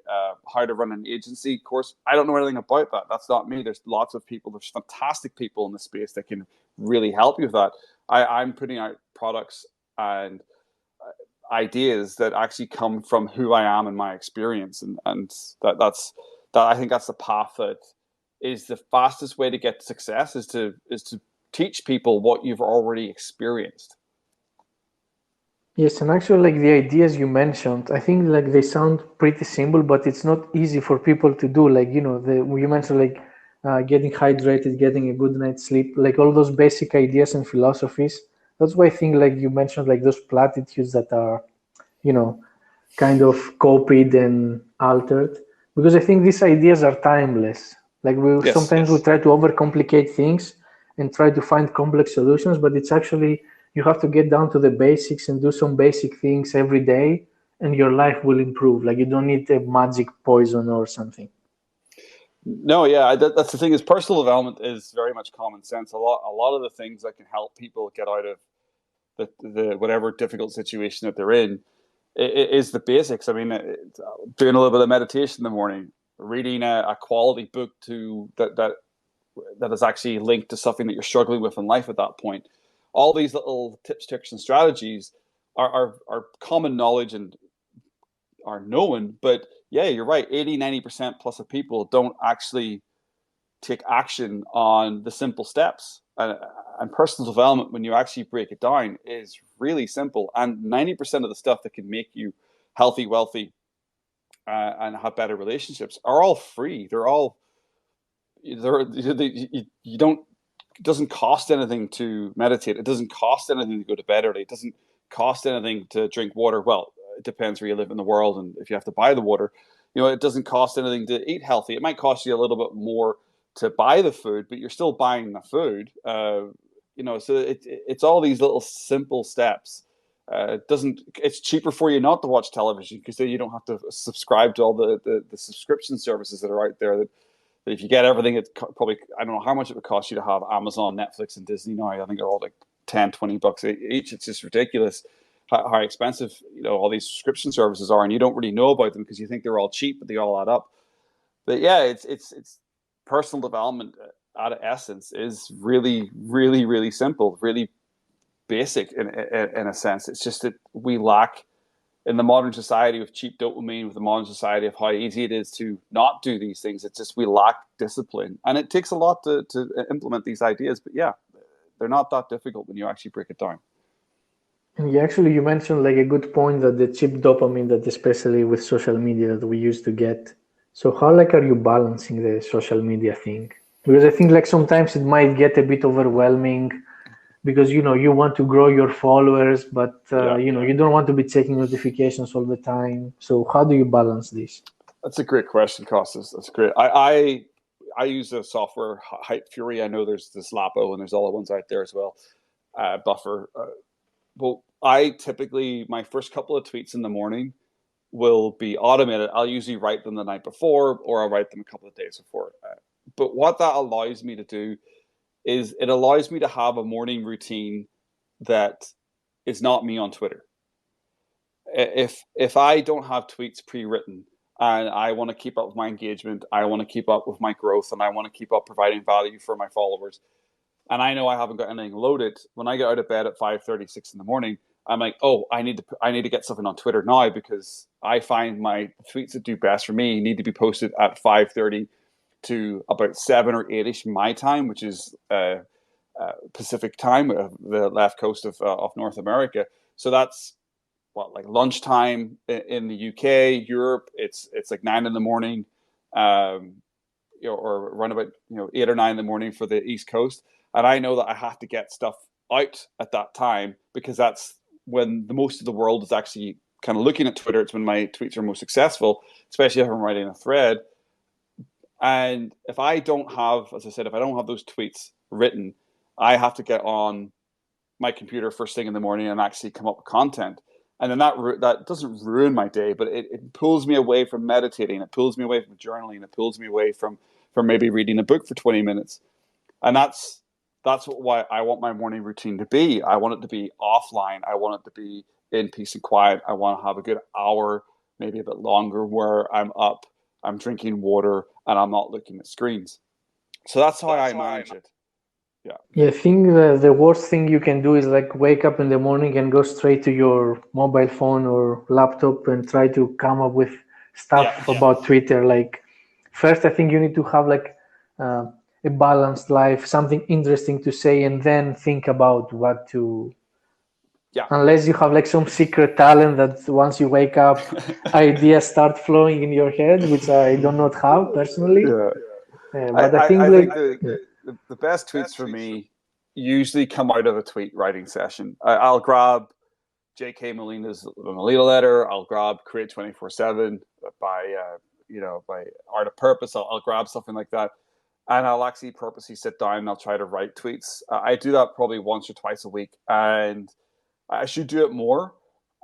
[SPEAKER 1] how to run an agency course. I don't know anything about that. That's not me. There's lots of people. There's fantastic people in the space that can really help you with that. I'm putting out products and ideas that actually come from who I am and my experience, and that I think that's the path that is the fastest way to get success, is to teach people what you've already experienced.
[SPEAKER 2] Yes, and actually, like the ideas you mentioned, I think like they sound pretty simple, but it's not easy for people to do. Like you mentioned like getting hydrated, getting a good night's sleep, like all those basic ideas and philosophies. That's why I think, like you mentioned, like those platitudes that are, kind of copied and altered, because I think these ideas are timeless. Like
[SPEAKER 1] Yes.
[SPEAKER 2] sometimes we try to overcomplicate things and try to find complex solutions, but it's actually, you have to get down to the basics and do some basic things every day, and your life will improve. Like you don't need a magic poison or something.
[SPEAKER 1] No, yeah, that's the thing, is personal development is very much common sense. A lot of the things that can help people get out of the whatever difficult situation that they're in is the basics. I mean, doing a little bit of meditation in the morning, reading a quality book that is actually linked to something that you're struggling with in life at that point. All these little tips, tricks, and strategies are common knowledge and are known, but yeah, you're right. 80-90% plus of people don't actually take action on the simple steps. And personal development, when you actually break it down, is really simple. And 90% of the stuff that can make you healthy, wealthy, and have better relationships are all free. You don't. It doesn't cost anything to meditate. It doesn't cost anything to go to bed early. It doesn't cost anything to drink water. Well, it depends where you live in the world and if you have to buy the water. It doesn't cost anything to eat healthy. It might cost you a little bit more to buy the food, but you're still buying the food. So it's all these little simple steps. It's cheaper for you not to watch television because then you don't have to subscribe to all the subscription services that are out there. That if you get everything, it's probably, I don't know how much it would cost you to have Amazon, Netflix, and Disney now. I think they're all like $10-20 each. It's just ridiculous how expensive all these subscription services are, and you don't really know about them because you think they're all cheap, but they all add up. But yeah, it's personal development at essence is really, really, really simple, really basic in a sense. It's just that we lack in the modern society with cheap dopamine, with the modern society of how easy it is to not do these things. It's just we lack discipline, and it takes a lot to implement these ideas. But yeah, they're not that difficult when you actually break it down.
[SPEAKER 2] And you mentioned like a good point, that the cheap dopamine that especially with social media that we used to get. So how like are you balancing the social media thing? Because I think like sometimes it might get a bit overwhelming because you want to grow your followers, but you don't want to be checking notifications all the time. So how do you balance this?
[SPEAKER 1] That's a great question, Costas. That's great. I use a software, Hype Fury. I know there's this Lapo and there's all the ones out there as well. Buffer. Well, I typically, my first couple of tweets in the morning will be automated. I'll usually write them the night before, or I'll write them a couple of days before. But what that allows me to do is it allows me to have a morning routine that is not me on Twitter. If I don't have tweets pre-written and I want to keep up with my engagement, I want to keep up with my growth, and I want to keep up providing value for my followers, and I know I haven't got anything loaded, when I get out of bed at 5:36 in the morning, I'm like, oh, I need to get something on Twitter now, because I find my tweets that do best for me need to be posted at 5:30 to about 7 or 8ish my time, which is Pacific time, the left coast of North America. So that's like lunchtime in the UK, Europe. It's like 9 in the morning, or around about 8 or 9 in the morning for the East Coast. And I know that I have to get stuff out at that time, because that's when the most of the world is actually kind of looking at Twitter. It's when my tweets are most successful, especially if I'm writing a thread. And if I don't have, as I said, if I don't have those tweets written, I have to get on my computer first thing in the morning and actually come up with content. And then that doesn't ruin my day, but it pulls me away from meditating. It pulls me away from journaling. It pulls me away from maybe reading a book for 20 minutes. And that's why I want my morning routine to be. I want it to be offline. I want it to be in peace and quiet. I want to have a good hour, maybe a bit longer, where I'm up, I'm drinking water, and I'm not looking at screens. So that's how I manage it.
[SPEAKER 2] Yeah, I think the worst thing you can do is like wake up in the morning and go straight to your mobile phone or laptop and try to come up with stuff about Twitter. Like, first, I think you need to have like a balanced life, something interesting to say, and then think about what to.
[SPEAKER 1] Yeah.
[SPEAKER 2] Unless you have like some secret talent that once you wake up, ideas start flowing in your head, which I do not have personally.
[SPEAKER 1] Yeah.
[SPEAKER 2] But I think
[SPEAKER 1] I
[SPEAKER 2] like
[SPEAKER 1] think the best tweets for me usually come out of a tweet writing session. I'll grab J.K. Molina's Molina letter. I'll grab Create 24/7 by by Art of Purpose. I'll grab something like that, and I'll actually purposely sit down and I'll try to write tweets. I do that probably once or twice a week, and I should do it more.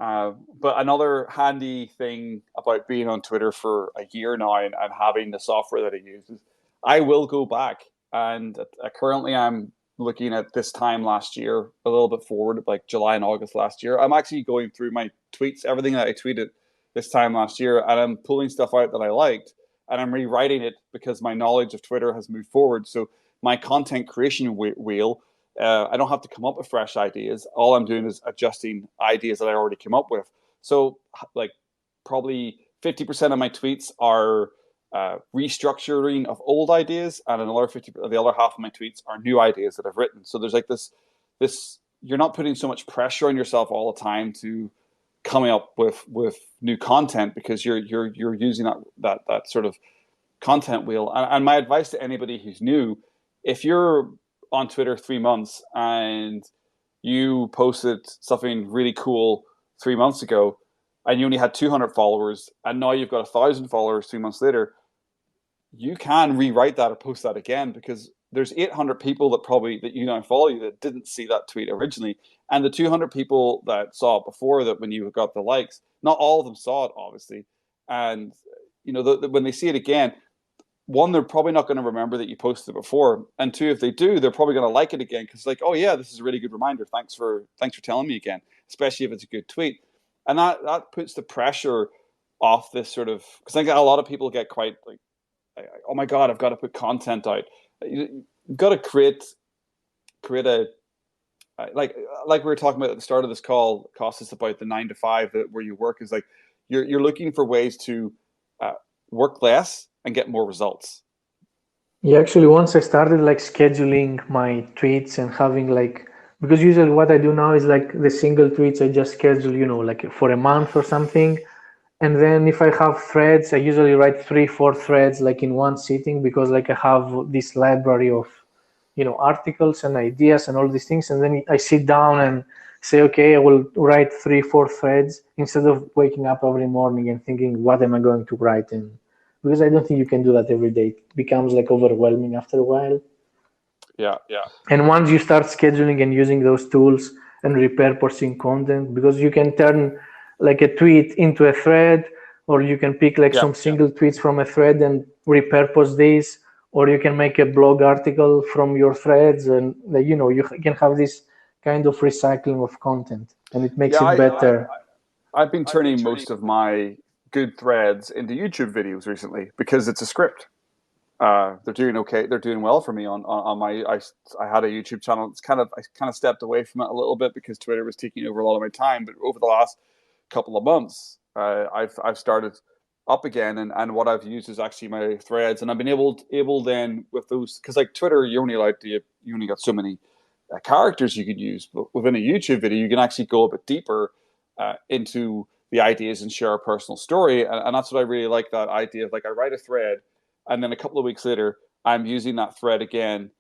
[SPEAKER 1] But another handy thing about being on Twitter for a year now and having the software that I use is I will go back. And currently, I'm looking at this time last year, a little bit forward, like July and August last year. I'm actually going through my tweets, everything that I tweeted this time last year, and I'm pulling stuff out that I liked and I'm rewriting it because my knowledge of Twitter has moved forward. So my content creation wheel, I don't have to come up with fresh ideas. All I'm doing is adjusting ideas that I already came up with. So, like, probably 50% of my tweets are restructuring of old ideas, and another 50, the other half of my tweets are new ideas that I've written. So there's like this. You're not putting so much pressure on yourself all the time to coming up with new content because you're using that sort of content wheel. And my advice to anybody who's new, if you're on Twitter 3 months and you posted something really cool 3 months ago and you only had 200 followers and now you've got 1,000 followers 3 months later, you can rewrite that or post that again because there's 800 people that you now follow you that didn't see that tweet originally, and the 200 people that saw it before that when you got the likes, not all of them saw it obviously, and when they see it again, one, they're probably not going to remember that you posted it before, and two, if they do, they're probably going to like it again because like, oh yeah, this is a really good reminder. Thanks for telling me again, especially if it's a good tweet, and that puts the pressure off this sort of, because I think a lot of people get quite like, oh my god, I've got to put content out. You've got to create a like we were talking about at the start of this call, Costas, about the 9 to 5 where you work is like you're looking for ways to work less and get more results.
[SPEAKER 2] Yeah, actually, once I started like scheduling my tweets and having like, because usually what I do now is like the single tweets I just schedule, like for a month or something. And then if I have threads, I usually write 3, 4 threads like in one sitting because like I have this library of, articles and ideas and all these things. And then I sit down and say, okay, I will write 3, 4 threads instead of waking up every morning and thinking, what am I going to write? And because I don't think you can do that every day. It becomes like overwhelming after a while.
[SPEAKER 1] Yeah.
[SPEAKER 2] And once you start scheduling and using those tools and repurposing content, because you can turn like a tweet into a thread, or you can pick like some single tweets from a thread and repurpose these, or you can make a blog article from your threads, and you can have this kind of recycling of content, and it makes it better.
[SPEAKER 1] I've been turning most of my good threads into YouTube videos recently because it's a script. They're doing okay. They're doing well for me on my. I had a YouTube channel. I kind of stepped away from it a little bit because Twitter was taking over a lot of my time. But over the last couple of months, I've started up again, and what I've used is actually my threads, and I've been able then with those, because like Twitter, you're only allowed to, you only got so many characters you could use, but within a YouTube video, you can actually go a bit deeper into the ideas and share a personal story, and that's what I really like, that idea of like I write a thread, and then a couple of weeks later, I'm using that thread again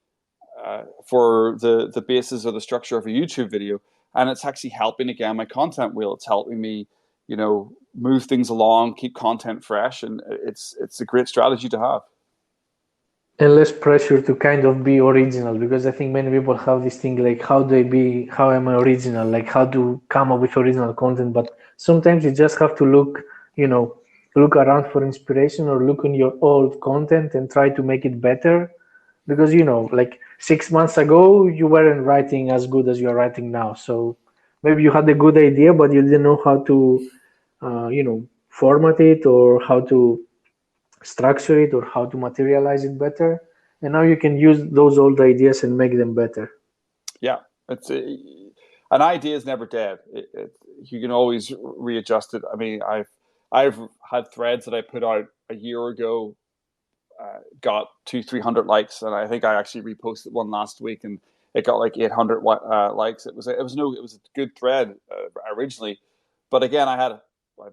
[SPEAKER 1] for the basis or the structure of a YouTube video, and it's actually helping again my content wheel. It's helping me, move things along, keep content fresh, and it's a great strategy to have.
[SPEAKER 2] And less pressure to kind of be original, because I think many people have this thing like, how am I original, like how to come up with original content, but sometimes you just have to look around for inspiration or look on your old content and try to make it better, because like 6 months ago you weren't writing as good as you're writing now, so maybe you had a good idea but you didn't know how to format it or how to structure it or how to materialize it better, and now you can use those old ideas and make them better.
[SPEAKER 1] Yeah, it's an idea is never dead. You can always readjust it. I mean, I've had threads that I put out a year ago, got 200-300 likes, and I think I actually reposted one last week and it got like 800 likes. It was a good thread originally, but again, I had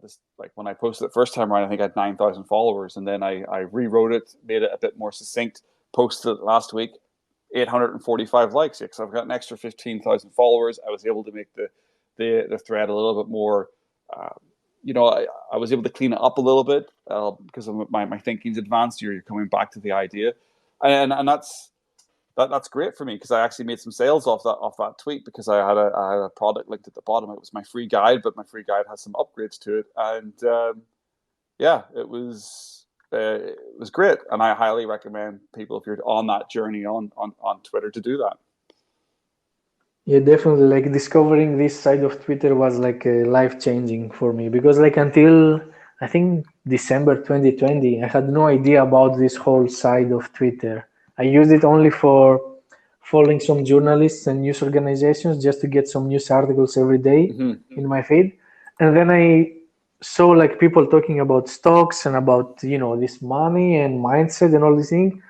[SPEAKER 1] this, like when I posted it first time around, I think I had 9,000 followers, and then I rewrote it, made it a bit more succinct, posted it last week, 845 likes. Because I've got an extra 15,000 followers, I was able to make the thread a little bit more. I was able to clean it up a little bit because of my thinking's advanced. You're coming back to the idea, and that's great for me because I actually made some sales off that tweet because I had a product linked at the bottom. It was my free guide, but my free guide has some upgrades to it, and yeah, it was great, and I highly recommend people, if you're on that journey on Twitter, to do that.
[SPEAKER 2] Yeah, definitely. Like discovering this side of Twitter was like life changing for me because like until I think December 2020, I had no idea about this whole side of Twitter. I used it only for following some journalists and news organizations just to get some news articles every day in my feed. And then I saw like people talking about stocks and about, this money and mindset and all these things.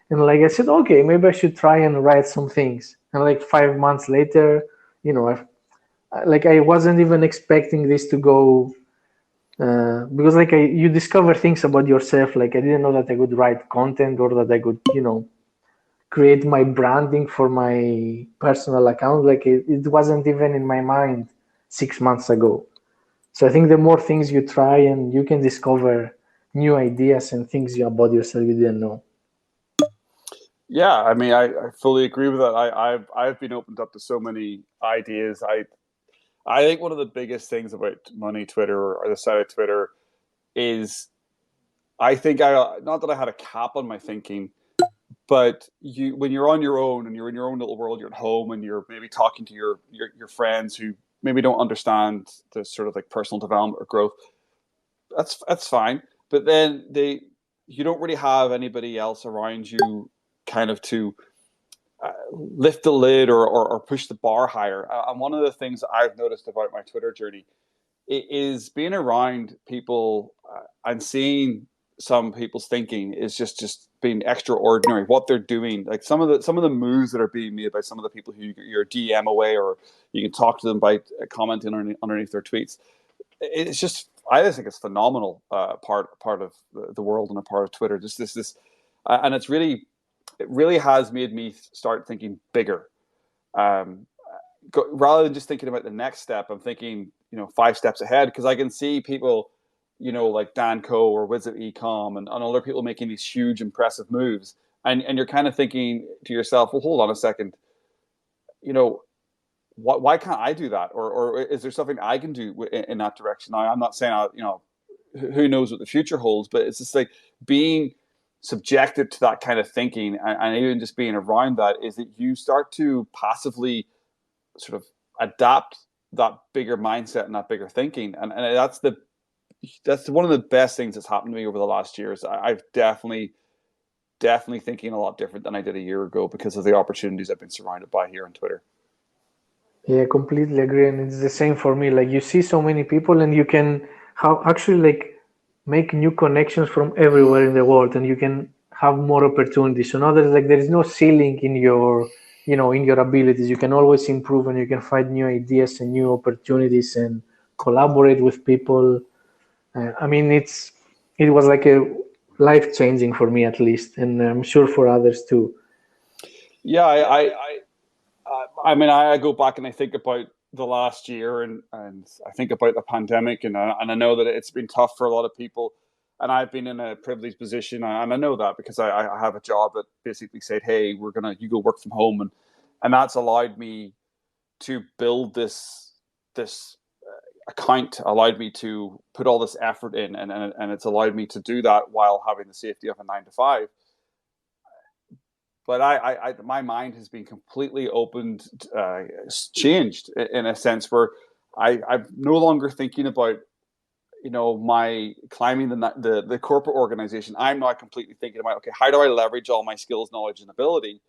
[SPEAKER 2] And like I said, okay, maybe I should try and write some things. And like 5 months later, I wasn't even expecting this to go because like you discover things about yourself. Like I didn't know that I could write content or that I could, create my branding for my personal account. Like it wasn't even in my mind 6 months ago. So I think the more things you try and you can discover new ideas and things about yourself you didn't know.
[SPEAKER 1] Yeah, I mean, I fully agree with that. I've been opened up to so many ideas. I think one of the biggest things about money Twitter or the side of Twitter is I think not that I had a cap on my thinking, but when you're on your own and you're in your own little world, you're at home and you're maybe talking to your friends who maybe don't understand the sort of like personal development or growth. That's fine, but then you don't really have anybody else around you kind of to lift the lid or push the bar higher. And one of the things I've noticed about my Twitter journey is being around people and seeing some people's thinking is just being extraordinary. What they're doing, like some of the moves that are being made by some of the people who you're DM away, or you can talk to them by commenting underneath their tweets. It's just, I just think it's phenomenal part of the world and a part of Twitter. Just this, and it really has made me start thinking bigger. Rather than just thinking about the next step, I'm thinking, 5 steps ahead, because I can see people, like Dan Coe or Wizard Ecom and other people making these huge, impressive moves. And you're kind of thinking to yourself, well, hold on a second, why can't I do that? Or is there something I can do in that direction? Now, I'm not saying, who knows what the future holds, but it's just like being subjected to that kind of thinking and even just being around that, is that you start to passively sort of adapt that bigger mindset and that bigger thinking. And that's one of the best things that's happened to me over the last years. I've definitely thinking a lot different than I did a year ago because of the opportunities I've been surrounded by here on Twitter.
[SPEAKER 2] Yeah, completely agree. And it's the same for me. Like you see so many people and you can actually like make new connections from everywhere in the world and you can have more opportunities. So now there is no ceiling in your, in your abilities. You can always improve and you can find new ideas and new opportunities and collaborate with people. I mean, it was like a life changing for me at least, and I'm sure for others too.
[SPEAKER 1] Yeah, I mean, I go back and I think about the last year, and I think about the pandemic, and I know that it's been tough for a lot of people, and I've been in a privileged position, and I know that because I have a job that basically said, hey, you go work from home, and that's allowed me to build this account, allowed me to put all this effort in, and it's allowed me to do that while having the safety of a 9 to 5. But my mind has been completely opened, changed in a sense where I'm no longer thinking about, my climbing the corporate organization. I'm now completely thinking about, okay, how do I leverage all my skills, knowledge, and ability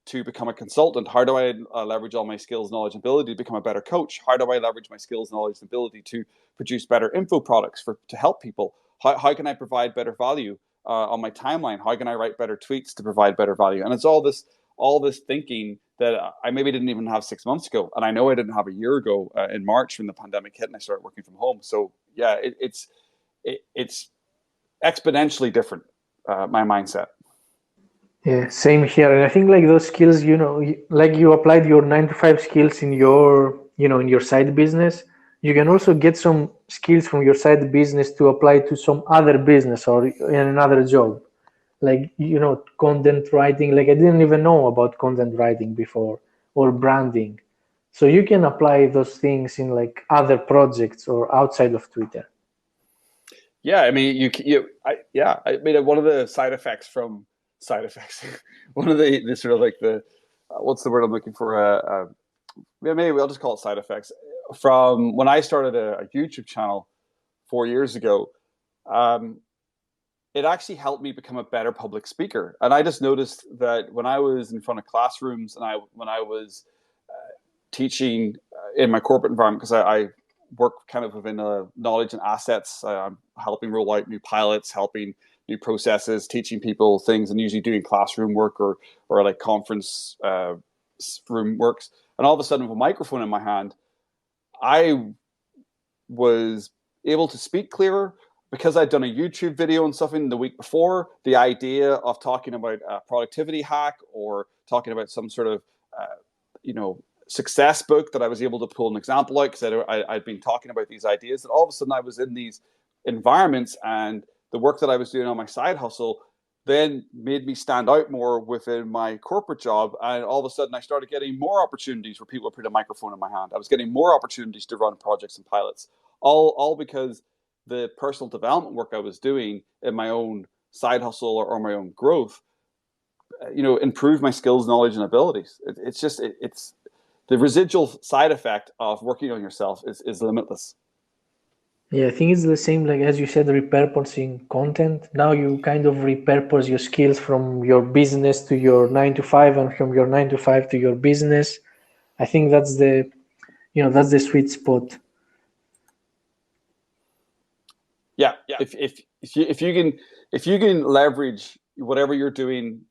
[SPEAKER 1] to become a consultant? How do I leverage all my skills, knowledge, and ability to become a better coach? How do I leverage my skills, knowledge, and ability to produce better info products to help people? How can I provide better value on my timeline? How can I write better tweets to provide better value? And it's all this thinking that I maybe didn't even have 6 months ago, and I know I didn't have a year ago in March when the pandemic hit and I started working from home. So yeah, it's exponentially different. My mindset.
[SPEAKER 2] Yeah, same here. And I think like those skills, like you applied your 9 to 5 skills in your, in your side business, you can also get some skills from your side business to apply to some other business or in another job. Like, content writing, like I didn't even know about content writing before, or branding. So you can apply those things in like other projects or outside of Twitter.
[SPEAKER 1] Yeah, I mean, I mean, one of the one of the sort of like the, what's the word I'm looking for? Yeah, maybe I'll just call it side effects. From when I started a YouTube channel 4 years ago, it actually helped me become a better public speaker. And I just noticed that when I was in front of classrooms and when I was teaching in my corporate environment, because I work kind of within knowledge and assets. I'm helping roll out new pilots, helping new processes, teaching people things, and usually doing classroom work or like conference room works. And all of a sudden, with a microphone in my hand, I was able to speak clearer because I'd done a YouTube video and something the week before. The idea of talking about a productivity hack or talking about some sort of, success book that I was able to pull an example out because I'd been talking about these ideas. And all of a sudden I was in these environments, and the work that I was doing on my side hustle then made me stand out more within my corporate job. And all of a sudden I started getting more opportunities where people put a microphone in my hand. I was getting more opportunities to run projects and pilots, all because the personal development work I was doing in my own side hustle or my own growth, improved my skills, knowledge, and abilities. It's the residual side effect of working on yourself is limitless.
[SPEAKER 2] Yeah, I think it's the same, like as you said, repurposing content. Now you kind of repurpose your skills from your business to your 9 to 5 and from your 9 to 5 to your business. I think that's the sweet spot.
[SPEAKER 1] Yeah. If you can leverage whatever you're doing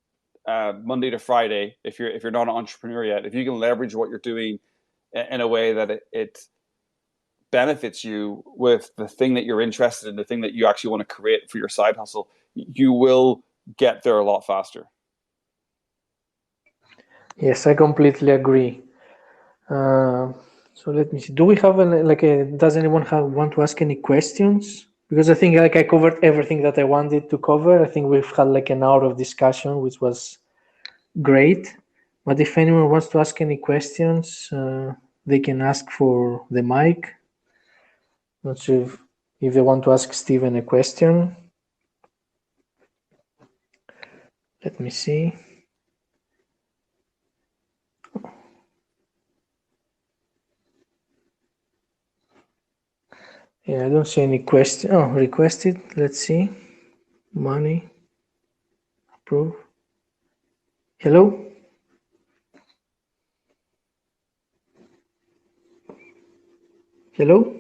[SPEAKER 1] Monday to Friday, if you're not an entrepreneur yet, if you can leverage what you're doing in a way that it benefits you with the thing that you're interested in, the thing that you actually want to create for your side hustle, you will get there a lot faster.
[SPEAKER 2] Yes, I completely agree. So let me see. Do we have does anyone want to ask any questions? Because I think like I covered everything that I wanted to cover. I think we've had like an hour of discussion, which was great. But if anyone wants to ask any questions, they can ask for the mic. Not sure if they want to ask Steven a question. Let me see. Yeah, I don't see any question. Oh, requested. Let's see. Money. Approve. Hello? Hello?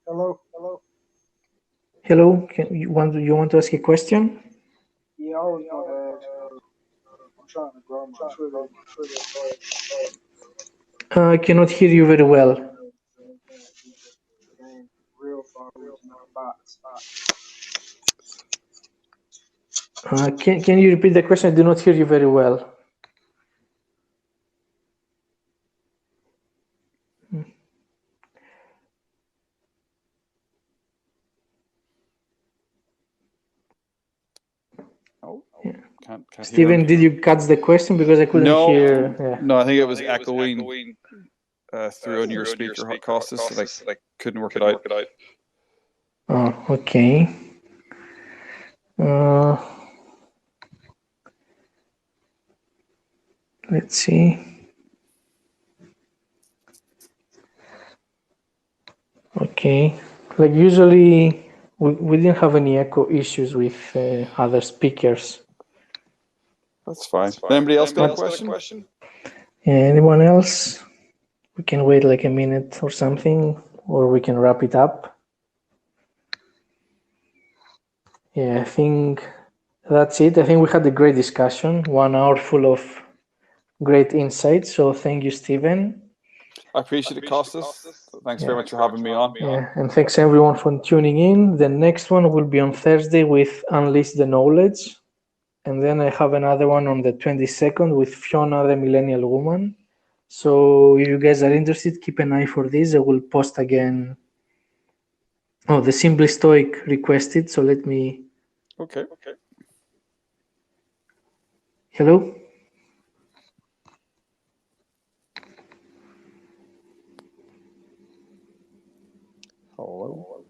[SPEAKER 3] Hello.
[SPEAKER 2] Hello? You want to ask a question?
[SPEAKER 3] Yeah, I was gonna ask. I'm trying to grow my Twitter.
[SPEAKER 2] I cannot hear you very well.
[SPEAKER 3] Gain real followers, not bots.
[SPEAKER 2] Can you repeat the question? I do not hear you very well.
[SPEAKER 1] Oh, can't
[SPEAKER 2] Steven, did you catch the question? Because I couldn't hear. Yeah.
[SPEAKER 1] No, I think it was echoing through on your speaker, Costas, so I couldn't work it out.
[SPEAKER 2] Oh, okay. Let's see. Okay. Like usually, we didn't have any echo issues with other speakers.
[SPEAKER 1] That's fine. Anybody else got a question?
[SPEAKER 2] Anyone else? We can wait like a minute or something, or we can wrap it up. Yeah, I think that's it. I think we had a great discussion, 1 hour full of great insights. So thank you, Steven.
[SPEAKER 1] I appreciate it, Costas. Thanks very much for having me on.
[SPEAKER 2] Yeah, and thanks everyone for tuning in. The next one will be on Thursday with Unleash the Knowledge. And then I have another one on the 22nd with Fiona, the Millennial Woman. So if you guys are interested, keep an eye for this. I will post again. Oh, the Simply Stoic requested. So let me.
[SPEAKER 1] Okay.
[SPEAKER 2] Hello?
[SPEAKER 1] Hello.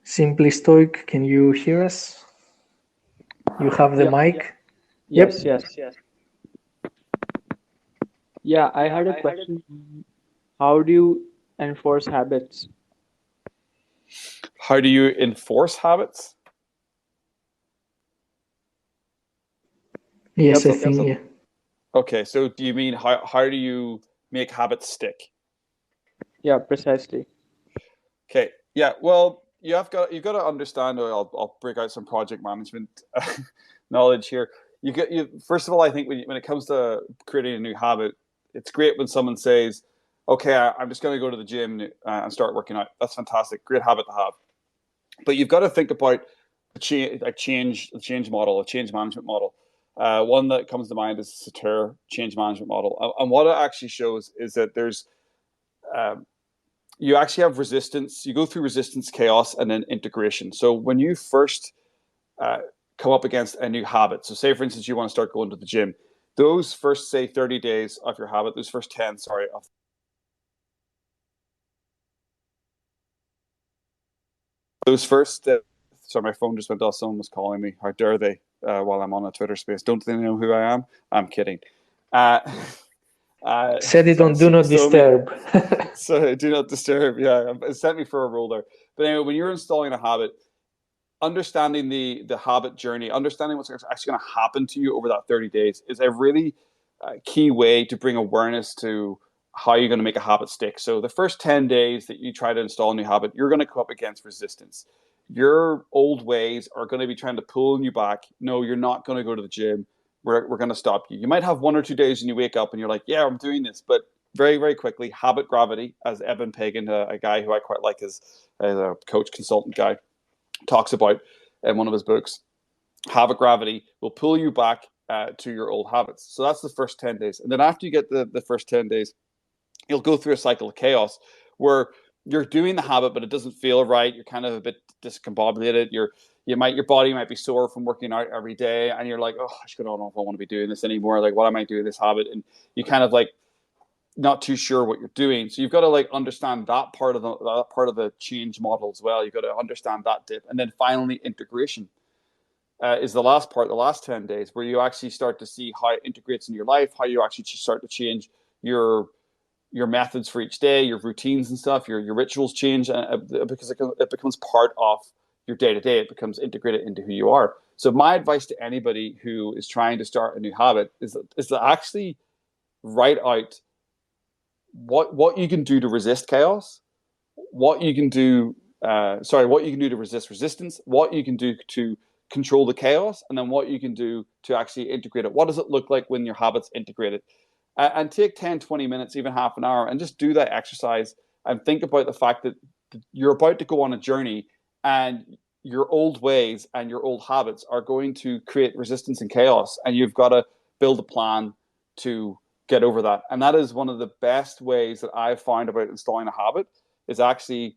[SPEAKER 2] Simply Stoic, can you hear us? You have the mic?
[SPEAKER 4] Yes. Yeah, I had a question. How do you enforce habits?
[SPEAKER 1] How do you enforce habits?
[SPEAKER 2] Yes, I think, yeah.
[SPEAKER 1] Okay, so do you mean how do you make habits stick?
[SPEAKER 4] Yeah, precisely.
[SPEAKER 1] Okay, yeah. Well, you've got to understand. I'll break out some project management knowledge here. First of all, I think when it comes to creating a new habit, it's great when someone says, "Okay, I'm just going to go to the gym and start working out." That's fantastic, great habit to have. But you've got to think about a change model, a change management model. One that comes to mind is the Satir change management model, and what it actually shows is that there's you actually have resistance. You go through resistance, chaos, and then integration. So when you first come up against a new habit, so say for instance you want to start going to the gym, those first say 30 days of your habit, those first 10, sorry, of those first. Sorry, my phone just went off. Someone was calling me. How dare they? While I'm on a Twitter space, don't they know who I am? I'm kidding.
[SPEAKER 2] Set it on Do Not Disturb.
[SPEAKER 1] So do not disturb. Yeah, it sent me for a rule there. But anyway, when you're installing a habit, understanding the habit journey, understanding what's actually going to happen to you over that 30 days is a really key way to bring awareness to how you're going to make a habit stick. So the first 10 days that you try to install a new habit, you're going to come up against resistance. Your old ways are going to be trying to pull you back. No, you're not going to go to the gym. We're going to stop you. You might have 1 or 2 days and you wake up and you're like, yeah, I'm doing this. But very, very quickly, habit gravity, as Evan Pagan, a guy who I quite like as a coach consultant guy, talks about in one of his books, habit gravity will pull you back to your old habits. So that's the first 10 days. And then after you get the first 10 days, you'll go through a cycle of chaos where you're doing the habit, but it doesn't feel right. You're kind of a bit discombobulated. Your body might be sore from working out every day. And you're like, oh, I don't know if I want to be doing this anymore. Like, what am I doing this habit? And you kind of like, not too sure what you're doing. So you've got to like understand that part of the change model as well. You've got to understand that dip. And then finally, integration is the last part, the last 10 days, where you actually start to see how it integrates in your life, how you actually start to change your methods for each day, your routines and stuff, your rituals change because it becomes part of your day-to-day. It becomes integrated into who you are. So my advice to anybody who is trying to start a new habit is to actually write out what you can do to resist chaos, what you can do what you can do to resist resistance, what you can do to control the chaos, and then what you can do to actually integrate it. What does it look like when your habits integrated? And take 10, 20 minutes, even half an hour, and just do that exercise and think about the fact that you're about to go on a journey and your old ways and your old habits are going to create resistance and chaos, and you've got to build a plan to get over that. And that is one of the best ways that I've found about installing a habit, is actually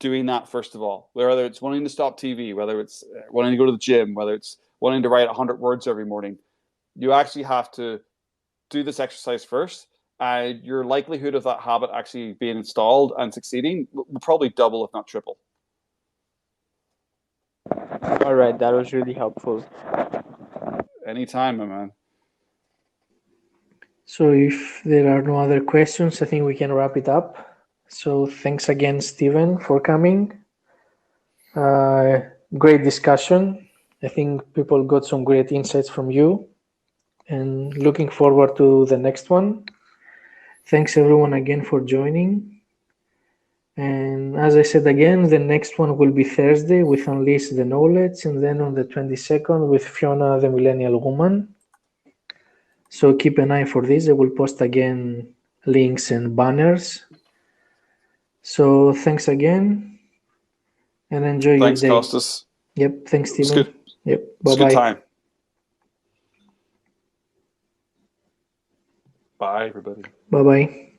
[SPEAKER 1] doing that first of all. Whether it's wanting to stop TV, whether it's wanting to go to the gym, whether it's wanting to write 100 words every morning, you actually have to do this exercise first. And your likelihood of that habit actually being installed and succeeding will probably double, if not triple.
[SPEAKER 4] All right, that was really helpful.
[SPEAKER 1] Anytime, my man.
[SPEAKER 2] So if there are no other questions, I think we can wrap it up. So thanks again, Stephen, for coming. Great discussion. I think people got some great insights from you, and looking forward to the next one. Thanks everyone again for joining. And as I said again, the next one will be Thursday with Unleash the Knowledge, and then on the 22nd with Fiona, the Millennial Woman. So keep an eye for this. I will post again links and banners. So thanks again and enjoy
[SPEAKER 1] Thanks,
[SPEAKER 2] your day.
[SPEAKER 1] Costas.
[SPEAKER 2] Yep. Thanks,
[SPEAKER 1] It's
[SPEAKER 2] Stephen.
[SPEAKER 1] good.
[SPEAKER 2] Yep.
[SPEAKER 1] It's a good
[SPEAKER 2] Bye-bye.
[SPEAKER 1] time. Bye, everybody.
[SPEAKER 2] Bye-bye.